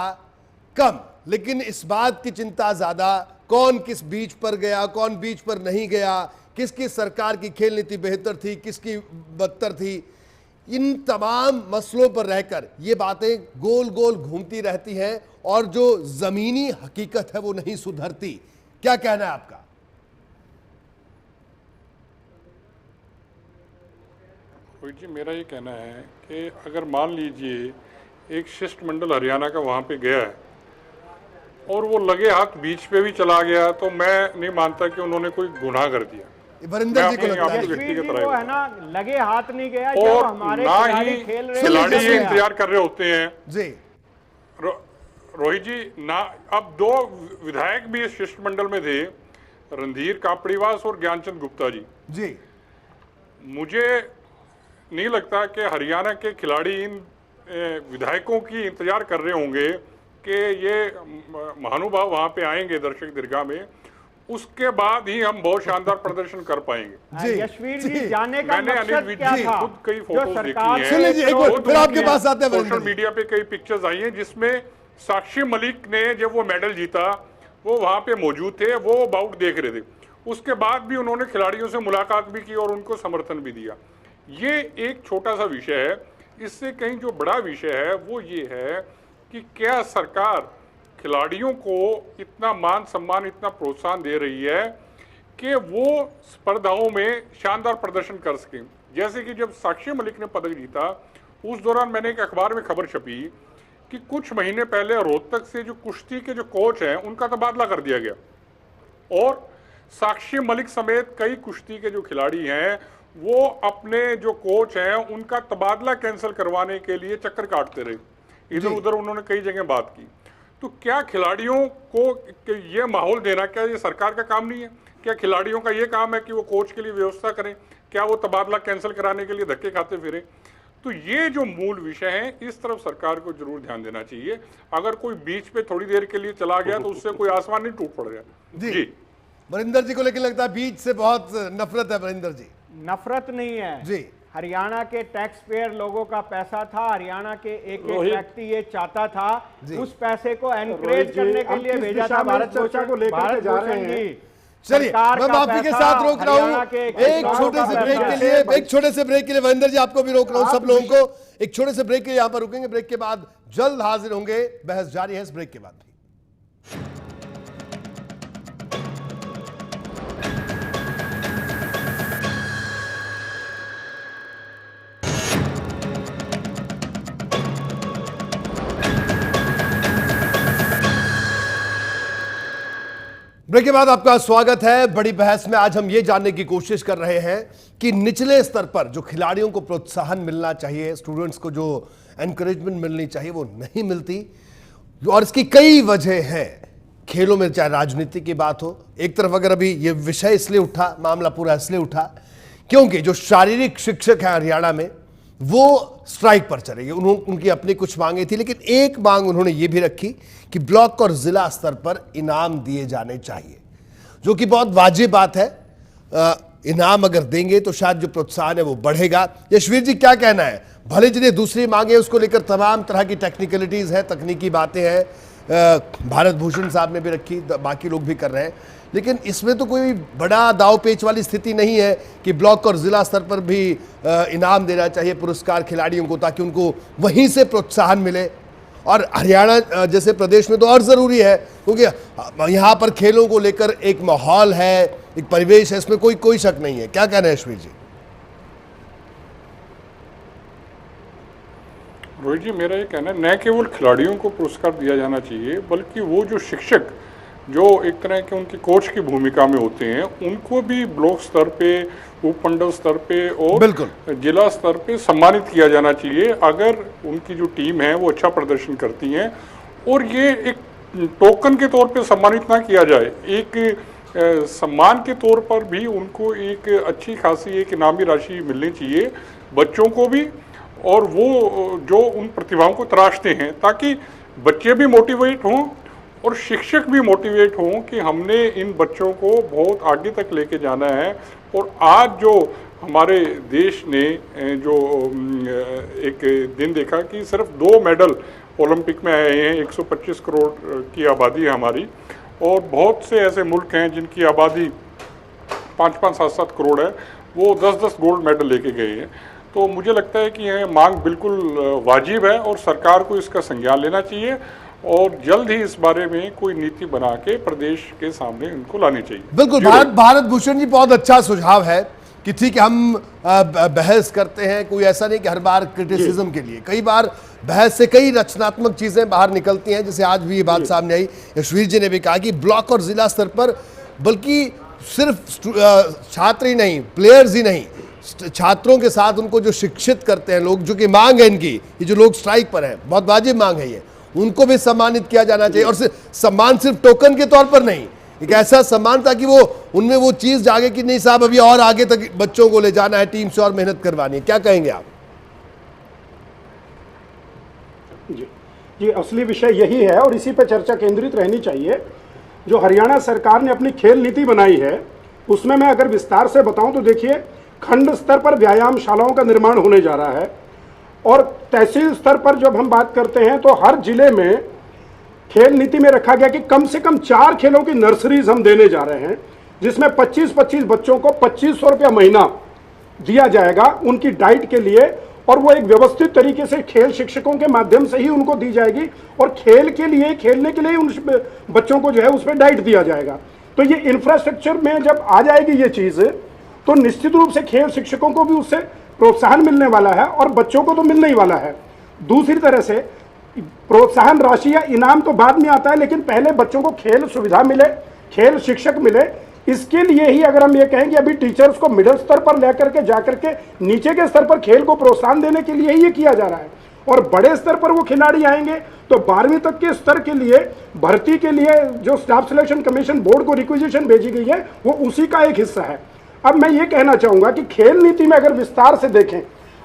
कम, लेकिन इस बात की चिंता ज्यादा कौन किस बीच पर गया, कौन बीच पर नहीं गया, किसकी सरकार की खेल नीति बेहतर थी, किसकी बदतर थी। इन तमाम मसलों पर रहकर ये बातें गोल गोल घूमती रहती हैं और जो जमीनी हकीकत है वो नहीं सुधरती। क्या कहना है आपका? रोहित जी, मेरा ये कहना है कि अगर मान लीजिए एक शिष्टमंडल हरियाणा का वहाँ पे गया है और वो लगे हाथ बीच पे भी चला गया, तो मैं नहीं मानता कि उन्होंने कोई गुनाह कर दिया। वरिंदर जी को मैं लगता है अपनी यशवीर जी व्यक्तिगत वो राय है ना, लगे हाथ नहीं गया जब और हमारे ना खिलाड़ी ही खेल रहे खिलाड़ी हैं। ये इंतजार कर रहे होते हैं। जी रोहित जी ना, अब दो विधायक भी इस शिष्टमंडल में थे, रणधीर कापड़ीवास और ज्ञानचंद गुप्ता जी। जी मुझे नहीं लगता कि हरियाणा के खिलाड़ी इन विधायकों की इंतजार कर रहे होंगे कि ये महानुभाव वहां पे आएंगे दर्शक दीर्घा में, उसके बाद ही हम बहुत शानदार प्रदर्शन कर पाएंगे। जी यशवीर जी जाने का मैंने अनिल मकसद विज क्या जी था? खुद कई जो फोटोज सरकार देखी सुन लीजिए, एक मिनट, फिर आपके पास आते हैं वरिंदर सोशल जी। मीडिया पे कई पिक्चर्स आई हैं जिसमें साक्षी मलिक ने जब वो मेडल जीता वो वहां पे मौजूद थे, वो बाउट देख रहे थे। उसके बाद भी उन्होंने खिलाड़ियों से मुलाकात भी की और उनको समर्थन भी दिया। ये एक छोटा सा विषय है, इससे कहीं जो बड़ा विषय है वो ये है कि क्या सरकार खिलाड़ियों को इतना मान सम्मान, इतना प्रोत्साहन दे रही है कि वो स्पर्धाओं में शानदार प्रदर्शन कर सकें। जैसे कि जब साक्षी मलिक ने पदक जीता, उस दौरान मैंने एक अखबार में खबर छपी कि कुछ महीने पहले रोहतक से जो कुश्ती के जो कोच हैं उनका तबादला कर दिया गया और साक्षी मलिक समेत कई कुश्ती के जो खिलाड़ी हैं वो अपने जो कोच हैं उनका तबादला कैंसिल करवाने के लिए चक्कर काटते रहे, इधर उधर उन्होंने कई जगह बात की। तो क्या खिलाड़ियों को ये माहौल देना, क्या ये सरकार का काम नहीं है? क्या खिलाड़ियों का ये काम है कि वो कोच के लिए व्यवस्था करें? क्या वो तबादला कैंसिल कराने के लिए धक्के खाते फिरे? तो ये जो मूल विषय है, इस तरफ सरकार को जरूर ध्यान देना चाहिए। अगर कोई बीच पे थोड़ी देर के लिए चला गया तो उससे कोई आसमान नहीं टूट पड़ेगा। जी वरिंदर जी को लेकिन लगता है बीच से बहुत नफरत है। वरिंदर जी नफरत नहीं है जी, हरियाणा के टैक्स पेयर लोगों का पैसा था, हरियाणा के एक व्यक्ति ये चाहता था, उस पैसे को एनकरेज करने के लिए भेजा था भारत चर्चा को लेकर के जा रहे हैं। चलिए मैं माफी के साथ रोक रहा हूं, एक छोटे से ब्रेक के लिए, एक छोटे से ब्रेक के लिए वरिंदर जी आपको भी रोक रहा हूं, सब लोगों को एक छोटे से ब्रेक के लिए यहां पर रुकेंगे। ब्रेक के बाद जल्द हाजिर होंगे, बहस जारी है इस ब्रेक के बाद भी। ब्रेक के बाद आपका स्वागत है। बड़ी बहस में आज हम ये जानने की कोशिश कर रहे हैं कि निचले स्तर पर जो खिलाड़ियों को प्रोत्साहन मिलना चाहिए, स्टूडेंट्स को जो एनकरेजमेंट मिलनी चाहिए वो नहीं मिलती और इसकी कई वजह हैं। खेलों में चाहे राजनीति की बात हो, एक तरफ अगर अभी ये विषय इसलिए उठा, मामला पूरा इसलिए उठा क्योंकि जो शारीरिक शिक्षक हैं हरियाणा में वो स्ट्राइक पर चले गए। उनकी अपनी कुछ मांगे थी, लेकिन एक मांग उन्होंने ये भी रखी कि ब्लॉक और जिला स्तर पर इनाम दिए जाने चाहिए, जो कि बहुत वाजिब बात है। इनाम अगर देंगे तो शायद जो प्रोत्साहन है वो बढ़ेगा। यशवीर जी क्या कहना है? भले जिन्हें दूसरी मांगे उसको लेकर तमाम तरह की टेक्निकलिटीज है, तकनीकी बातें हैं, भारत भूषण साहब ने भी रखी, बाकी लोग भी कर रहे हैं, लेकिन इसमें तो कोई बड़ा दाव पेच वाली स्थिति नहीं है कि ब्लॉक और जिला स्तर पर भी इनाम देना चाहिए, पुरस्कार खिलाड़ियों को, ताकि उनको वहीं से प्रोत्साहन मिले। और हरियाणा जैसे प्रदेश में तो और ज़रूरी है, क्योंकि यहाँ पर खेलों को लेकर एक माहौल है, एक परिवेश है, इसमें कोई शक नहीं है। क्या कहना है यशवीर जी? रोहित जी, मेरा ये कहना है न केवल खिलाड़ियों को पुरस्कार दिया जाना चाहिए, बल्कि वो जो शिक्षक जो एक तरह के उनके कोच की भूमिका में होते हैं, उनको भी ब्लॉक स्तर पे, उपमंडल स्तर पे और बिल्कुल जिला स्तर पे सम्मानित किया जाना चाहिए अगर उनकी जो टीम है वो अच्छा प्रदर्शन करती है। और ये एक टोकन के तौर पे सम्मानित ना किया जाए, एक सम्मान के तौर पर भी उनको एक अच्छी खासी एक इनामी राशि मिलनी चाहिए बच्चों को भी, और वो जो उन प्रतिभाओं को तराशते हैं, ताकि बच्चे भी मोटिवेट हों और शिक्षक भी मोटिवेट हों कि हमने इन बच्चों को बहुत आगे तक लेके जाना है। और आज जो हमारे देश ने जो एक दिन देखा कि सिर्फ 2 मेडल ओलंपिक में आए हैं, 125 करोड़ की आबादी है हमारी, और बहुत से ऐसे मुल्क हैं जिनकी आबादी 5-5, 7-7 करोड़ है, वो 10-10 गोल्ड मेडल लेके गए हैं। तो मुझे लगता है कि यह मांग बिल्कुल वाजिब है और सरकार को इसका संज्ञान लेना चाहिए और जल्द ही इस बारे में कोई नीति बना के प्रदेश के सामने इनको लानी चाहिए। बिल्कुल, भारत भूषण जी बहुत अच्छा सुझाव है कि ठीक है हम बहस करते हैं, कोई ऐसा नहीं कि हर बार क्रिटिसिज्म के लिए, कई बार बहस से कई रचनात्मक चीजें बाहर निकलती हैं, जैसे आज भी ये बात सामने आई। यशवीर जी ने भी कहा कि ब्लॉक और जिला स्तर पर बल्कि सिर्फ छात्र ही नहीं, प्लेयर्स ही नहीं, छात्रों के साथ उनको जो शिक्षित करते हैं लोग, जो कि मांग है इनकी, ये जो लोग स्ट्राइक पर हैं, बहुत वाजिब मांग है ये, उनको भी सम्मानित किया जाना चाहिए। और सम्मान सिर्फ टोकन के तौर पर नहीं, एक ऐसा सम्मान ताकि वो उनमें वो चीज जागे कि नहीं साहब अभी और आगे तक बच्चों को ले जाना है, टीम से और मेहनत करवानी है। क्या कहेंगे आप? जी, असली विषय यही है और इसी पर चर्चा केंद्रित रहनी चाहिए। जो हरियाणा सरकार ने अपनी खेल नीति बनाई है, उसमें मैं अगर विस्तार से बताऊं तो देखिए, खंड स्तर पर व्यायामशालाओं का निर्माण होने जा रहा है और तहसील स्तर पर जब हम बात करते हैं तो हर जिले में खेल नीति में रखा गया कि कम से कम 4 खेलों की नर्सरीज हम देने जा रहे हैं, जिसमें 25-25 बच्चों को 2500 रुपया महीना दिया जाएगा उनकी डाइट के लिए, और वो एक व्यवस्थित तरीके से खेल शिक्षकों के माध्यम से ही उनको दी जाएगी और खेल के लिए, खेलने के लिए उन बच्चों को जो है उसमें डाइट दिया जाएगा। तो ये इंफ्रास्ट्रक्चर में जब आ जाएगी ये चीज़, तो निश्चित रूप से खेल शिक्षकों को भी उससे प्रोत्साहन मिलने वाला है और बच्चों को तो मिलने ही वाला है। दूसरी तरह से प्रोत्साहन राशि या इनाम तो बाद में आता है, लेकिन पहले बच्चों को खेल सुविधा मिले, खेल शिक्षक मिले। इसके लिए ही अगर हम ये कहें कि अभी टीचर्स को मिडिल स्तर पर लेकर के जाकर के नीचे के स्तर पर खेल को प्रोत्साहन देने के लिए ही ये किया जा रहा है, और बड़े स्तर पर वो खिलाड़ी आएंगे तो 12वीं तक के स्तर के लिए भर्ती के लिए जो स्टाफ सिलेक्शन कमीशन बोर्ड को रिक्विजिशन भेजी गई है वो उसी का एक हिस्सा है। अब मैं ये कहना चाहूंगा कि खेल नीति में अगर विस्तार से देखें,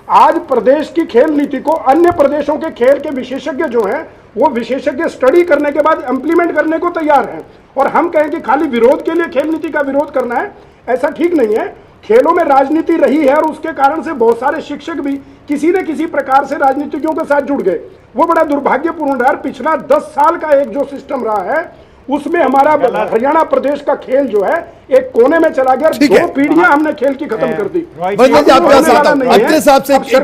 आज प्रदेश की खेल नीति को अन्य प्रदेशों के खेल के विशेषज्ञ जो हैं वो विशेषज्ञ स्टडी करने के बाद इंप्लीमेंट करने को तैयार हैं, और हम कहें कि खाली विरोध के लिए खेल नीति का विरोध करना है, ऐसा ठीक नहीं है। खेलों में राजनीति रही है और उसके कारण से बहुत सारे शिक्षक भी किसी न किसी प्रकार से राजनीतिज्ञों के साथ जुड़ गए, वो बड़ा दुर्भाग्यपूर्ण रहा। पिछला 10 साल का एक जो सिस्टम रहा है उसमें हमारा हरियाणा प्रदेश का खेल जो है एक कोने में चला गया, 2 पीढ़ियां हमने खेल की खत्म कर दी। अत्रे साहब से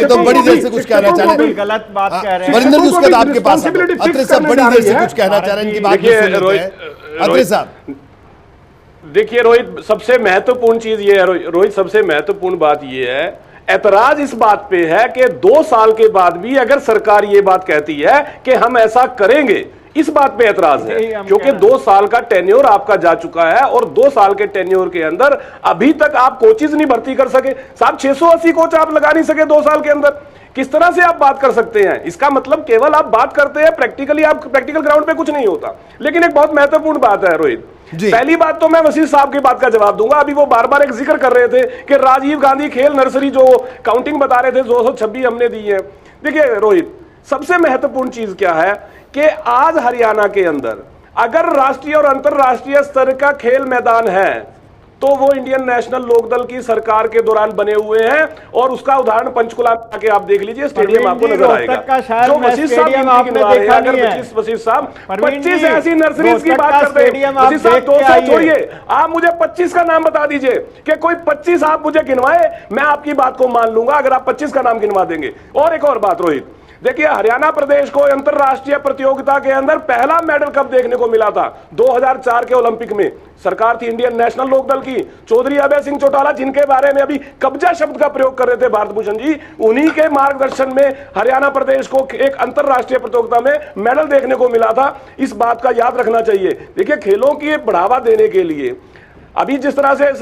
तो बड़ी देर से कुछ कहना चाह रहे हैं, गलत बात कह रहे हैं, वरिंदर जी उसके बाद आपके पास अत्रे साहब बड़ी देर से कुछ कहना चाह रहे हैं, इनकी बात अत्रे साहब। देखिए रोहित, सबसे महत्वपूर्ण चीज ये है, रोहित सबसे महत्वपूर्ण बात ये है, ऐतराज इस बात पे है कि 2 साल के बाद भी अगर सरकार ये बात कहती है कि हम ऐसा करेंगे, इस बात पे ऐतराज है, क्योंकि 2 साल का टेन्योर आपका जा चुका है और 2 साल के टेन्योर के अंदर अभी तक आप कोचेज नहीं भर्ती कर सके। साहब 680 कोच आप लगा नहीं सके 2 साल के अंदर, किस तरह से आप बात कर सकते हैं? इसका मतलब केवल आप बात करते हैं, प्रैक्टिकली आप प्रैक्टिकल ग्राउंड पे कुछ नहीं होता। लेकिन एक बहुत महत्वपूर्ण बात है रोहित, पहली बात तो मैं वसीम साहब की बात का जवाब दूंगा। अभी वो बार बार एक जिक्र कर रहे थे कि राजीव गांधी खेल नर्सरी जो काउंटिंग बता रहे थे 226 हमने दी है। देखिए रोहित, सबसे महत्वपूर्ण चीज क्या है कि आज हरियाणा के अंदर अगर राष्ट्रीय और अंतरराष्ट्रीय स्तर का खेल मैदान है तो वो इंडियन नेशनल लोकदल की सरकार के दौरान बने हुए हैं, और उसका उदाहरण पंचकुला में आके आप देख लीजिए, स्टेडियम आपको नजर आएगा। जो वसीम साहब वसीम साहब 25 ऐसी नर्सरीज की बात करते हैं, वसीम साहब 200 छोड़िए, आप मुझे 25 का नाम बता दीजिए कि कोई 25 आप मुझे गिनवाए, मैं आपकी बात को मान लूंगा अगर आप 25 का नाम गिनवा देंगे। और एक और बात रोहित, देखिए, हरियाणा प्रदेश को अंतरराष्ट्रीय प्रतियोगिता के अंदर पहला मेडल कब देखने को मिला था? 2004 के ओलंपिक में। सरकार थी इंडियन नेशनल लोकदल की, चौधरी अभय सिंह चौटाला, जिनके बारे में अभी कब्जा शब्द का प्रयोग कर रहे थे भारत भूषण जी, उन्हीं के मार्गदर्शन में हरियाणा प्रदेश को एक अंतरराष्ट्रीय प्रतियोगिता में मेडल देखने को मिला था। इस बात का याद रखना चाहिए। देखिए, खेलों की बढ़ावा देने के लिए अभी जिस तरह से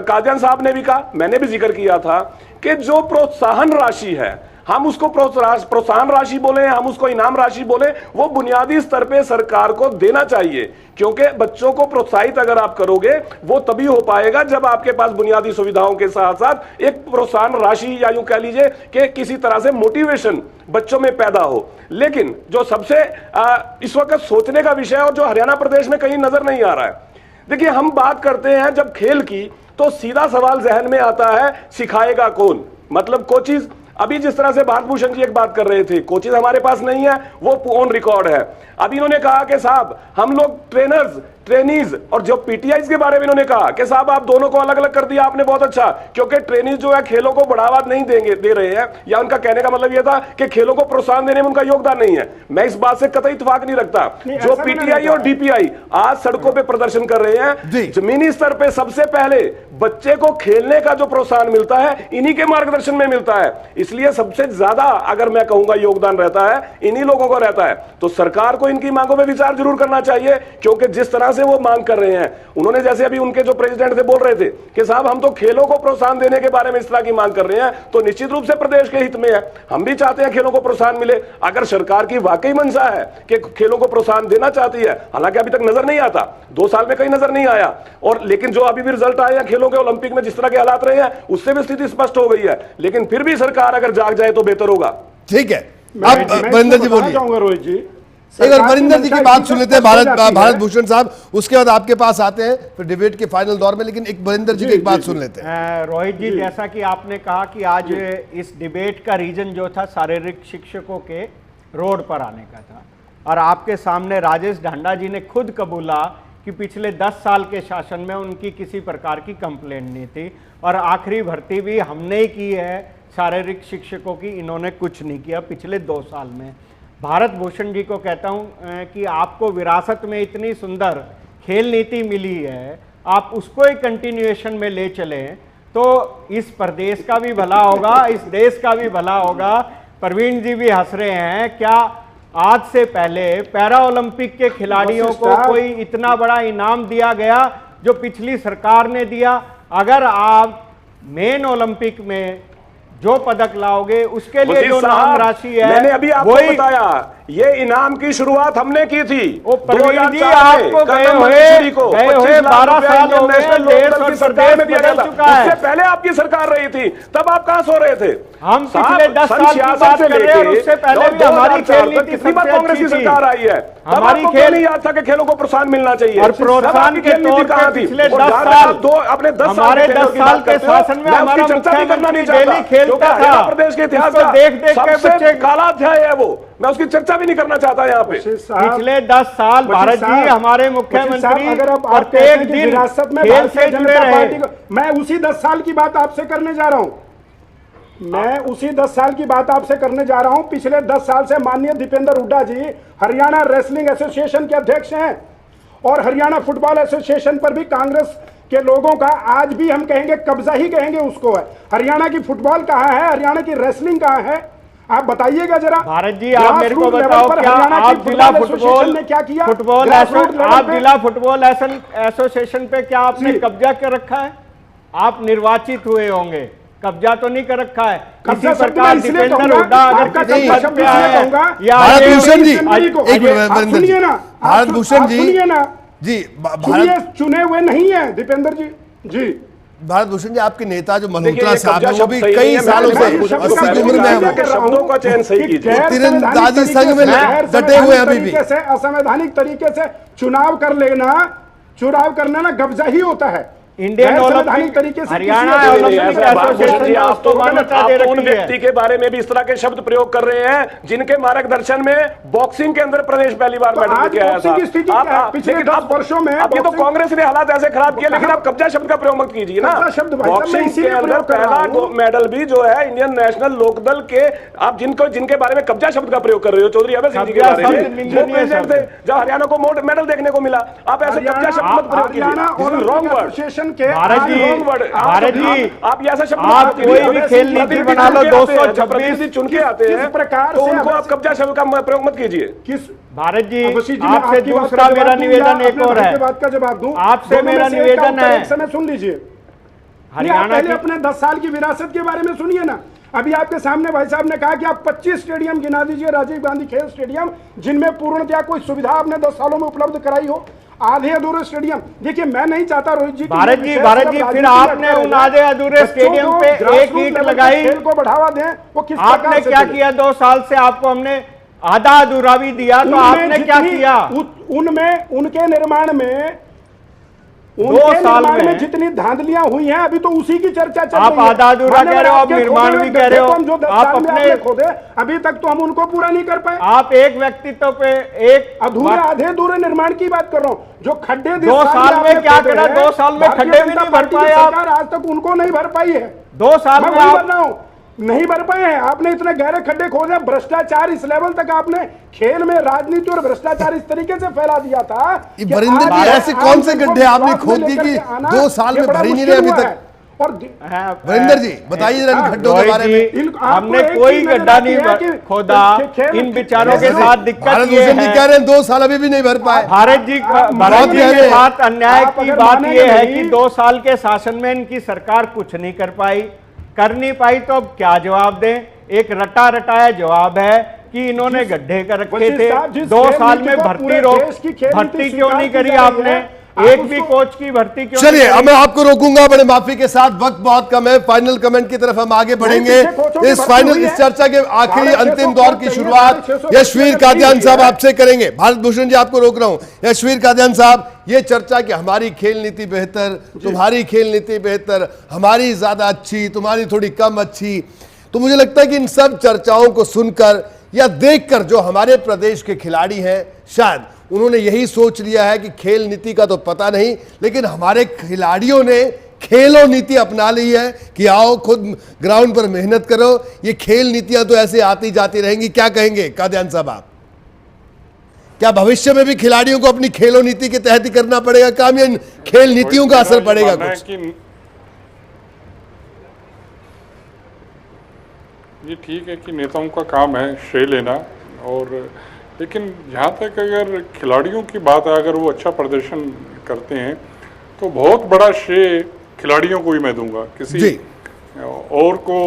कादियान साहब ने भी कहा, मैंने भी जिक्र किया था कि जो प्रोत्साहन राशि है, हम उसको प्रोत्साहन राशि बोले, हम उसको इनाम राशि बोले, वो बुनियादी स्तर पे सरकार को देना चाहिए, क्योंकि बच्चों को प्रोत्साहित अगर आप करोगे वो तभी हो पाएगा जब आपके पास बुनियादी सुविधाओं के साथ साथ एक प्रोत्साहन राशि या यूं कह लीजिए कि किसी तरह से मोटिवेशन बच्चों में पैदा हो। लेकिन जो सबसे इस वक्त सोचने का विषय और जो हरियाणा प्रदेश में कहीं नजर नहीं आ रहा है, देखिए, हम बात करते हैं जब खेल की तो सीधा सवाल जहन में आता है, सिखाएगा कौन? मतलब कोचिज। अभी जिस तरह से भारत भूषण जी एक बात कर रहे थे, कोचिज हमारे पास नहीं है, वो ऑन रिकॉर्ड है। अभी इन्होंने कहा कि साहब हम लोग ट्रेनर्स, ट्रेनीज और जो पीटीआईज के बारे में इन्होंने कहा कि साहब आप दोनों को अलग अलग कर दिया आपने, बहुत अच्छा, क्योंकि ट्रेनीज जो है खेलों को बढ़ावा नहीं दे रहे हैं, या उनका कहने का मतलब यह था कि खेलों को प्रोत्साहन देने में उनका योगदान नहीं है। मैं इस बात से कतई इत्तेफाक नहीं रखता। जो पीटीआई और डीपीआई आज सड़कों पर प्रदर्शन कर रहे हैं, जमीनी स्तर पर सबसे पहले बच्चे को खेलने का जो प्रोत्साहन मिलता है इन्हीं के मार्गदर्शन में मिलता है। इसलिए सबसे ज्यादा अगर मैं कहूंगा योगदान रहता है इन्हीं लोगों को रहता है। तो सरकार को इनकी मांगों में विचार जरूर करना चाहिए, क्योंकि जिस तरह से वो मांग कर रहे हैं, उन्होंने जैसे अभी उनके जो प्रेसिडेंट थे बोल रहे थे कि साहब हम तो खेलों को प्रोत्साहन देने के बारे में इस तरह की मांग कर रहे हैं, तो निश्चित रूप से प्रदेश के हित में है। हम भी चाहते हैं खेलों को प्रोत्साहन मिले। अगर सरकार की वाकई मंशा है कि खेलों को प्रोत्साहन देना चाहती है, हालांकि अभी तक नजर नहीं आता, 2 साल में कहीं नजर नहीं आया, और लेकिन जो अभी भी रिजल्ट आए हैं खेलों के ओलंपिक में जिस तरह के हालात रहे हैं उससे भी स्थिति स्पष्ट हो गई है। लेकिन फिर भी सरकार अगर जाग जाए तो बेहतर होगा। ठीक है, अब वरिंदर जी बोलिए। रोहित जी, एक बार वरिंदर जी की बात सुन लेते हैं, भारत भूषण साहब, उसके बाद आपके पास आते हैं फिर डिबेट के फाइनल दौर में, लेकिन एक वरिंदर जी की एक बात सुन लेते हैं। रोहित जी, जैसा कि आपने कहा कि आज इस डिबेट का रीजन जो था शारीरिक शिक्षकों के रोड पर आने का था, और आपके सामने राजेश ढांडा जी ने खुद कबूला कि पिछले 10 साल के शासन में उनकी किसी प्रकार की कंप्लेंट नहीं थी, और आखिरी भर्ती भी हमने ही की है शारीरिक शिक्षकों की, इन्होंने कुछ नहीं किया पिछले 2 साल में। भारत भूषण जी को कहता हूं कि आपको विरासत में इतनी सुंदर खेल नीति मिली है, आप उसको ही कंटिन्यूएशन में ले चलें तो इस प्रदेश का भी भला होगा, इस देश का भी भला होगा। प्रवीण जी भी हंस रहे हैं, क्या आज से पहले पैरा ओलंपिक के खिलाड़ियों को कोई इतना बड़ा इनाम दिया गया जो पिछली सरकार ने दिया? अगर आप मेन ओलंपिक में जो पदक लाओगे उसके लिए जो नाम राशि है, मैंने अभी आपको बताया, ये इनाम की शुरुआत हमने की थी। प्रवीण जी, आपको गए हुए 12 साल हो गए, देश और प्रदेश में बदल चुका है। उससे पहले आपकी सरकार रही थी, तब आप कहां सो रहे थे? हम पिछले 10 साल की बात कर रहे हैं, और उससे पहले भी हमारी खेल नीति कितनी बार कांग्रेस की सरकार आई है, हमारी खेल नहीं याद था कि खेलों को प्रोत्साहन मिलना चाहिए, और प्रोत्साहन के तौर पर पिछले 10 साल अपने 10 साल के शासन में हमारा मुख्यमंत्री डेली खेलता था। प्रदेश के इतिहास का देख के सबसे काला अध्याय है वो, मैं उसकी चर्चा भी नहीं करना चाहता यहाँ पे। पिछले 10 साल भारत जी हमारे मुख्यमंत्री प्रत्येक दिन विरासत में खेल से जुड़े रहे। मैं उसी 10 साल की बात आपसे करने जा रहा हूँ, मैं उसी 10 साल की बात आपसे करने जा रहा हूं। पिछले 10 साल से माननीय दीपेंद्र हुड्डा जी हरियाणा रेसलिंग एसोसिएशन के अध्यक्ष हैं, और हरियाणा फुटबॉल एसोसिएशन पर भी कांग्रेस के लोगों का आज भी हम कहेंगे कब्जा ही कहेंगे उसको है। हरियाणा की फुटबॉल कहां है, हरियाणा की रेसलिंग कहां है, आप बताइएगा जरा। भारत जी, आप मेरे को बताओ, क्या आप जिला फुटबॉल ने क्या किया? आप जिला फुटबॉल एसोसिएशन पे क्या आपने कब्जा कर रखा है? आप निर्वाचित हुए होंगे, कब्जा तो नहीं कर रखा है। किसी प्रकार दीपेंद्र हुड्डा अगर किसी पद पे आए या भारत भूषण जी, सुनिए ना, भारत भूषण जी, सुनिए ना जी, चुने हुए नहीं है दीपेंद्र जी। जी, भारत भूषण जी, आपके नेता जो मल्होत्रा साहब है वो भी कई सालों से 80 की उम्र में शब्दों का चयन सही कीजिए, तीरंदाजी संघ में डटे हुए अभी भी। असंवैधानिक तरीके से चुनाव कर लेना, चुनाव करना ना कब्जा ही होता है। इंडियन संवैधानिक ओलंपिक तरीके से हरियाणा किसी ओलंपिक भूषण जी, आप तो उसको मान्यता दे आप उन रखी है। व्यक्ति के बारे में भी इस तरह के शब्द प्रयोग कर रहे हैं जिनके मार्गदर्शन में बॉक्सिंग के अंदर प्रदेश पहली बार मेडल आज लेके आया बॉक्सिंग की स्थिति क्या है? पिछले 10 वर्षों में अब ये तो बॉक्सिंग- कांग्रेस ने हालात ऐसे खराब किए, लेकिन आप कब्जा शब्द का प्रयोग मत कीजिए ना। कब्जा शब्द भाई साहब मैं बॉक्सिंग के इसीलिए अंदर प्रयोग कर रहा पहला हूं। मेडल भी जो है इंडियन नेशनल लोकदल के, आप जिनके बारे में कब्जा शब्द का प्रयोग कर रहे हो, चौधरी अभय सिंह जी के कब्जा बारे शब्द में, निंदनीय वो प्रेसिडेंट थे जब हरियाणा को मेडल देखने को मिला। आप ऐसे कब्जा शब्द मत प्रयोग कीजिए, हरियाणा रॉन्ग वर्ड। एसोसिएशन के भारत जी, रॉन्ग वर्ड। भारत जी, आप ये ऐसा शब्द आप कोई भी खेल नीति बना लो, 226 चुन के आते हैं, प्रकार तो से उनको आप कब्जा शब्द का प्रयोग मत कीजिए। किस भारत जी, अवश्य जी, मैं आपसे आपकी बात का दूसरा जवाब मेरा दूं निवेदन या एक अपने और भाई है। के बात का जवाब दूं? आपसे दोनों में मेरा से एक निवेदन का उत्तर है। एक समय सुन लीजिए। हरियाणा पहले की अपने 10 साल की विरासत के बारे में सुनिए ना। अभी आपके सामने भाई साहब ने कहा कि आप 25 स्टेडियम गिना दीजिए, राजीव गांधी खेल स्टेडियम, जिनमें पूर्णतया कोई सुविधा आपने 10 सालों में उपलब्ध कराई हो। आधे अधूरे स्टेडियम, देखिए मैं नहीं चाहता रोहित जी, भारत जी, फिर आपने उन आधे अधूरे स्टेडियम पे एक ईंट लगाई, खेल को बढ़ावा दें, वो किस आपने प्रकार से क्या चले? किया? 2 साल से आपको हमने आधा अधूरा भी दिया, तो आपने क्या किया? उनमें उनके निर्माण में 2 साल में जितनी धांधलियां हुई हैं, अभी तो उसी की चर्चा चल आप रही है। आधा अधूरा कह रहे हो, आप आपके निर्माण खोदे भी हुए कह रहे हो। गड्ढे को हम जो 10 आप साल में अपने- आपने खोदे, अभी तक तो हम उनको पूरा नहीं कर पाए। आप एक व्यक्तित्व पे एक अधूरे आधे अधूरे निर्माण की बात कर रहा हूँ। जो खड्डे 2 साल में क्या करा? 2 साल में खड्डे भी नहीं भर पाए आप। आज तक उनको नहीं भर पाई है। 2 साल मैं में वही आप बता रहा हूं, नहीं भर पाए हैं। आपने इतने गहरे खड्डे खोदे, भ्रष्टाचार इस लेवल तक आपने खेल में राजनीति और भ्रष्टाचार इस तरीके से फैला दिया था ये कि वरिंदर आज जी, ऐसे कौन से इनको गड्ढे आपने विश्वास में खोद दिए लेकर कि के आना 2 साल ये में बड़ा भर ही नहीं मुश्किल रहे अभी हुआ तक? है। और वरिंदर जी बताइए जरा इन खड्डों के बारे में। हमने कोई गड्ढा नहीं खोदा। इन विचारों के साथ दिक्कत भारत ये भूषण जी कह है, रहे हैं 2 साल अभी भी नहीं भर पाए। भारत जी कह रहे के हैं। साथ अन्याय आप की अगर बात मानेंगे ये है नहीं- कि 2 साल के शासन में इनकी सरकार कुछ नहीं कर नहीं पाई, तो अब क्या जवाब दें? एक रटा रटाया जवाब है कि इन्होंने गड्ढे कर रखे वशिष्ठ थे। साहब, जिस 2 खेल साल नीति में को भर्ती पूरे रोक देश की खेल नीति भर्ती क्यों स्वीकार नहीं की करी जा रही आपने? है? आप एक भी उसको- कोच की भर्ती क्यों चलिए नहीं अब करी? मैं आपको रोकूंगा, बड़े माफी के साथ, वक्त बहुत कम है। फाइनल कमेंट की तरफ हम आगे बढ़ेंगे। पीछे कोचों की इस भर्ती फाइनल हुई इस है। चर्चा के आखिरी 650 अंतिम दौर की चाहिए, शुरुआत 650 यशवीर भर्ती कादियान हुई साहब है। आपसे करेंगे। भारत भूषण जी आपको रोक रहा हूं। यशवीर कादियान साहब, ये चर्चा कि हमारी खेल नीति बेहतर, तुम्हारी खेल नीति बेहतर, हमारी ज्यादा अच्छी, तुम्हारी थोड़ी कम अच्छी, तो मुझे लगता है कि इन सब चर्चाओं को सुनकर या देखकर जो हमारे प्रदेश के खिलाड़ी हैं, शायद उन्होंने यही सोच लिया है कि खेल नीति का तो पता नहीं, लेकिन हमारे खिलाड़ियों ने खेलो नीति अपना ली है कि आओ खुद ग्राउंड पर मेहनत करो। ये खेल नीतियां तो ऐसे आती जाती रहेंगी। क्या कहेंगे कादियान साहब आप? क्या भविष्य में भी खिलाड़ियों को अपनी खेलो नीति के तहत ही करना पड़ेगा काम, या इन खेल नीतियों का असर पड़ेगा मानना है कुछ? कि ये ठीक है कि नेताओं का काम है श्रेय लेना, और लेकिन जहाँ तक अगर खिलाड़ियों की बात है, अगर वो अच्छा प्रदर्शन करते हैं तो बहुत बड़ा श्रेय खिलाड़ियों को ही मैं दूंगा। किसी जी। और को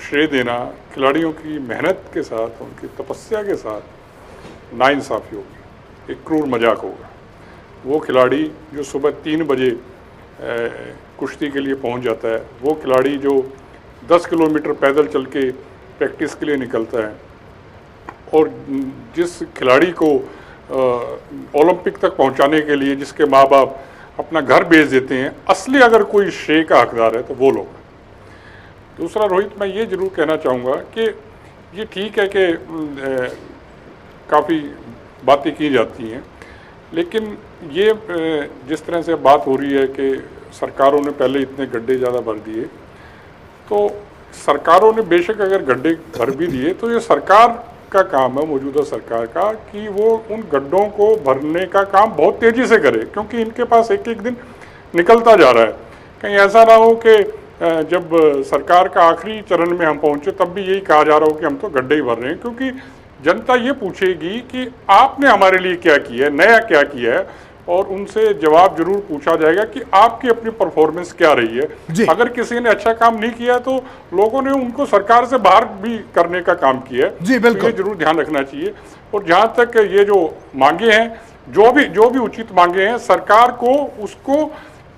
श्रेय देना खिलाड़ियों की मेहनत के साथ, उनकी तपस्या के साथ नाइंसाफ़ी होगी, एक क्रूर मजाक होगा। वो खिलाड़ी जो सुबह 3 बजे कुश्ती के लिए पहुंच जाता है, वो खिलाड़ी जो 10 किलोमीटर पैदल चल के प्रैक्टिस के लिए निकलता है, और जिस खिलाड़ी को ओलंपिक तक पहुंचाने के लिए जिसके माँ बाप अपना घर बेच देते हैं, असली अगर कोई श्रेय का हकदार है तो वो लोग हैं। दूसरा रोहित, मैं ये जरूर कहना चाहूँगा कि ये ठीक है कि काफ़ी बातें की जाती हैं, लेकिन ये जिस तरह से बात हो रही है कि सरकारों ने पहले इतने गड्ढे ज़्यादा भर दिए, तो सरकारों ने बेशक अगर गड्ढे भर भी दिए तो ये सरकार का काम है, मौजूदा सरकार का, कि वो उन गड्ढों को भरने का काम बहुत तेज़ी से करे, क्योंकि इनके पास एक एक दिन निकलता जा रहा है। कहीं ऐसा ना हो कि जब सरकार का आखिरी चरण में हम पहुंचे तब भी यही कहा जा रहा हो कि हम तो गड्ढे ही भर रहे हैं, क्योंकि जनता ये पूछेगी कि आपने हमारे लिए क्या किया है, नया क्या किया है, और उनसे जवाब जरूर पूछा जाएगा कि आपकी अपनी परफॉर्मेंस क्या रही है। अगर किसी ने अच्छा काम नहीं किया तो लोगों ने उनको सरकार से बाहर भी करने का काम किया है। जी बिल्कुल, तो ये जरूर ध्यान रखना चाहिए। और जहाँ तक ये जो मांगे हैं, जो भी उचित मांगे हैं, सरकार को उसको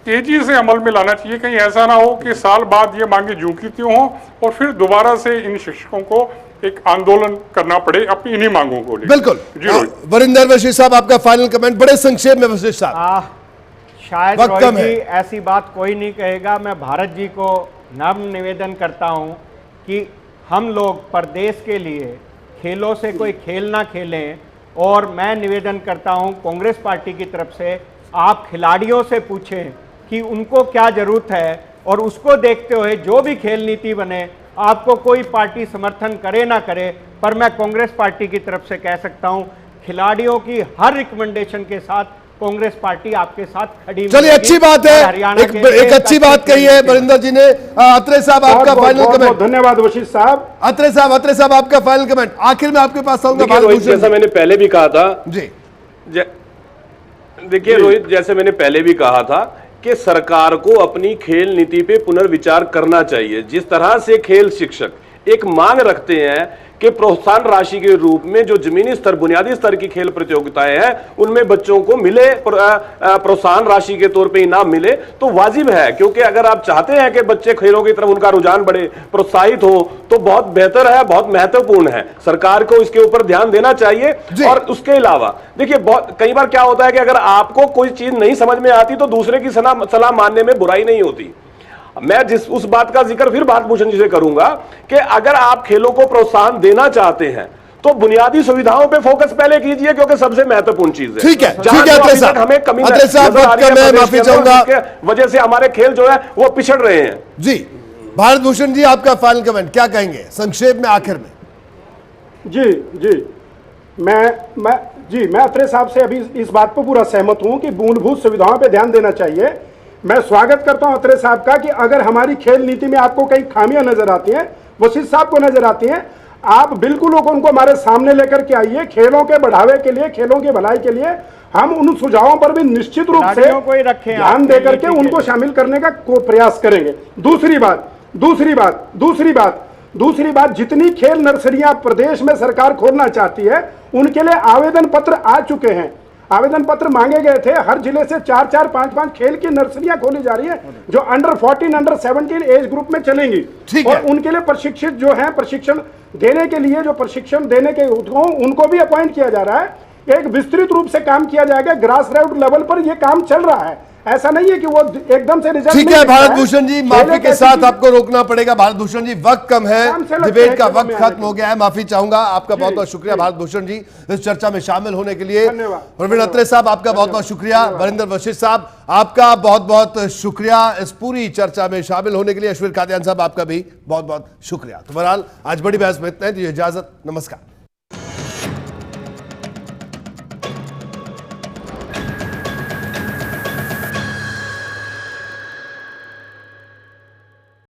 तेजी से अमल में लाना चाहिए। कहीं ऐसा ना हो कि साल बाद ये मांगे झूठी त्यों हो और फिर दोबारा से इन शिक्षकों को एक आंदोलन करना पड़े अपनी इन्हीं मांगों को लेकर। बिल्कुल। जी रोहित। वरिंदर वशिष्ठ साहब, आपका फाइनल कमेंट बड़े संक्षेप में। वशिष्ठ साहब, शायद वक्त रोहित कम है। जी ऐसी बात कोई नहीं कहेगा। मैं भारत जी को नम्र निवेदन करता हूं कि हम लोग प्रदेश के लिए खेलों से कोई खेल ना खेलें, और मैं निवेदन करता हूं कांग्रेस पार्टी की तरफ से, आप खिलाड़ियों से पूछें कि उनको क्या जरूरत है, और उसको देखते हुए जो भी खेल नीति बने, आपको कोई पार्टी समर्थन करे ना करे, पर मैं कांग्रेस पार्टी की तरफ से कह सकता हूं खिलाड़ियों की हर रिकमेंडेशन के साथ कांग्रेस पार्टी आपके साथ खड़ी। चलिए, अच्छी बात है, एक अच्छी बात कही है बरिंदर जी ने। अत्रे साहब आपका फाइनल कमेंट। धन्यवाद वशिष्ठ साहब। अत्रे साहब आपका फाइनल कमेंट। आखिर में आपके पास आऊंगा। देखिए रोहित, जैसा मैंने पहले भी कहा था जी, देखिए रोहित, जैसे मैंने पहले भी कहा था कि सरकार को अपनी खेल नीति पे पुनर्विचार करना चाहिए। जिस तरह से खेल शिक्षक एक मांग रखते हैं कि प्रोत्साहन राशि के रूप में जो जमीनी स्तर, बुनियादी स्तर की खेल प्रतियोगिताएं हैं, उनमें बच्चों को मिले प्रोत्साहन राशि के तौर पे इनाम मिले, तो वाजिब है। क्योंकि अगर आप चाहते हैं कि बच्चे खेलों की तरफ उनका रुझान बढ़े, प्रोत्साहित हो, तो बहुत बेहतर है, बहुत महत्वपूर्ण है। सरकार को इसके ऊपर ध्यान देना चाहिए। और उसके अलावा देखिए, बहुत कई बार क्या होता है कि अगर आपको कोई चीज नहीं समझ में आती तो दूसरे की सलाह मानने में बुराई नहीं होती। मैं उस बात का जिक्र फिर भारत भूषण जी से करूंगा कि अगर आप खेलों को प्रोत्साहन देना चाहते हैं तो बुनियादी सुविधाओं पे फोकस पहले कीजिए, क्योंकि सबसे महत्वपूर्ण चीज है। ठीक है, जहां अत्रे साहब, हमें कमी अत्रे साहब माफी चाहूंगा, वजह से हमारे खेल जो है वो पिछड़ रहे हैं। जी, भारत भूषण जी आपका फाइनल कमेंट क्या कहेंगे संक्षेप में आखिर में? जी, मैं अत्रे साहब से अभी इस बात पर पूरा सहमत हूं कि मूलभूत सुविधाओं पे ध्यान देना चाहिए। मैं स्वागत करता हूं अत्रे साहब का कि अगर हमारी खेल नीति में आपको कई खामियां नजर आती हैं, वशिष्ठ साहब को नजर आती हैं, आप बिल्कुल उनको हमारे सामने लेकर के आइए। खेलों के बढ़ावे के लिए, खेलों की भलाई के लिए हम उन सुझावों पर भी निश्चित रूप से ध्यान देकर के उनको शामिल करने का प्रयास करेंगे। दूसरी बात, जितनी खेल नर्सरियां प्रदेश में सरकार खोलना चाहती है, उनके लिए आवेदन पत्र आ चुके हैं। आवेदन पत्र मांगे गए थे। हर जिले से 4-4, 5-5 खेल की नर्सरियां खोली जा रही है, जो अंडर 14, अंडर 17 एज ग्रुप में चलेंगी। और उनके लिए प्रशिक्षित जो है, प्रशिक्षण देने के लिए जो प्रशिक्षण देने के उनको भी अपॉइंट किया जा रहा है। एक विस्तृत रूप से काम किया जाएगा। ग्रास रूट लेवल पर यह काम चल रहा है। ऐसा नहीं है कि वो एकदम से रिजल्ट। ठीक है भारत भूषण जी, माफी के साथ आपको रोकना पड़ेगा। भारत भूषण जी, वक्त कम है, डिबेट का वक्त खत्म हो गया है, माफी चाहूंगा। आपका बहुत बहुत शुक्रिया भारत भूषण जी इस चर्चा में शामिल होने के लिए। प्रवीण अत्रे साहब आपका बहुत बहुत शुक्रिया। वरिंदर वशिष्ठ साहब आपका बहुत बहुत शुक्रिया इस पूरी चर्चा में शामिल होने के लिए। अश्विर कादियान साहब आपका भी बहुत बहुत शुक्रिया। तो बहरहाल आज बड़ी बहस में इतना ही, इजाजत, नमस्कार।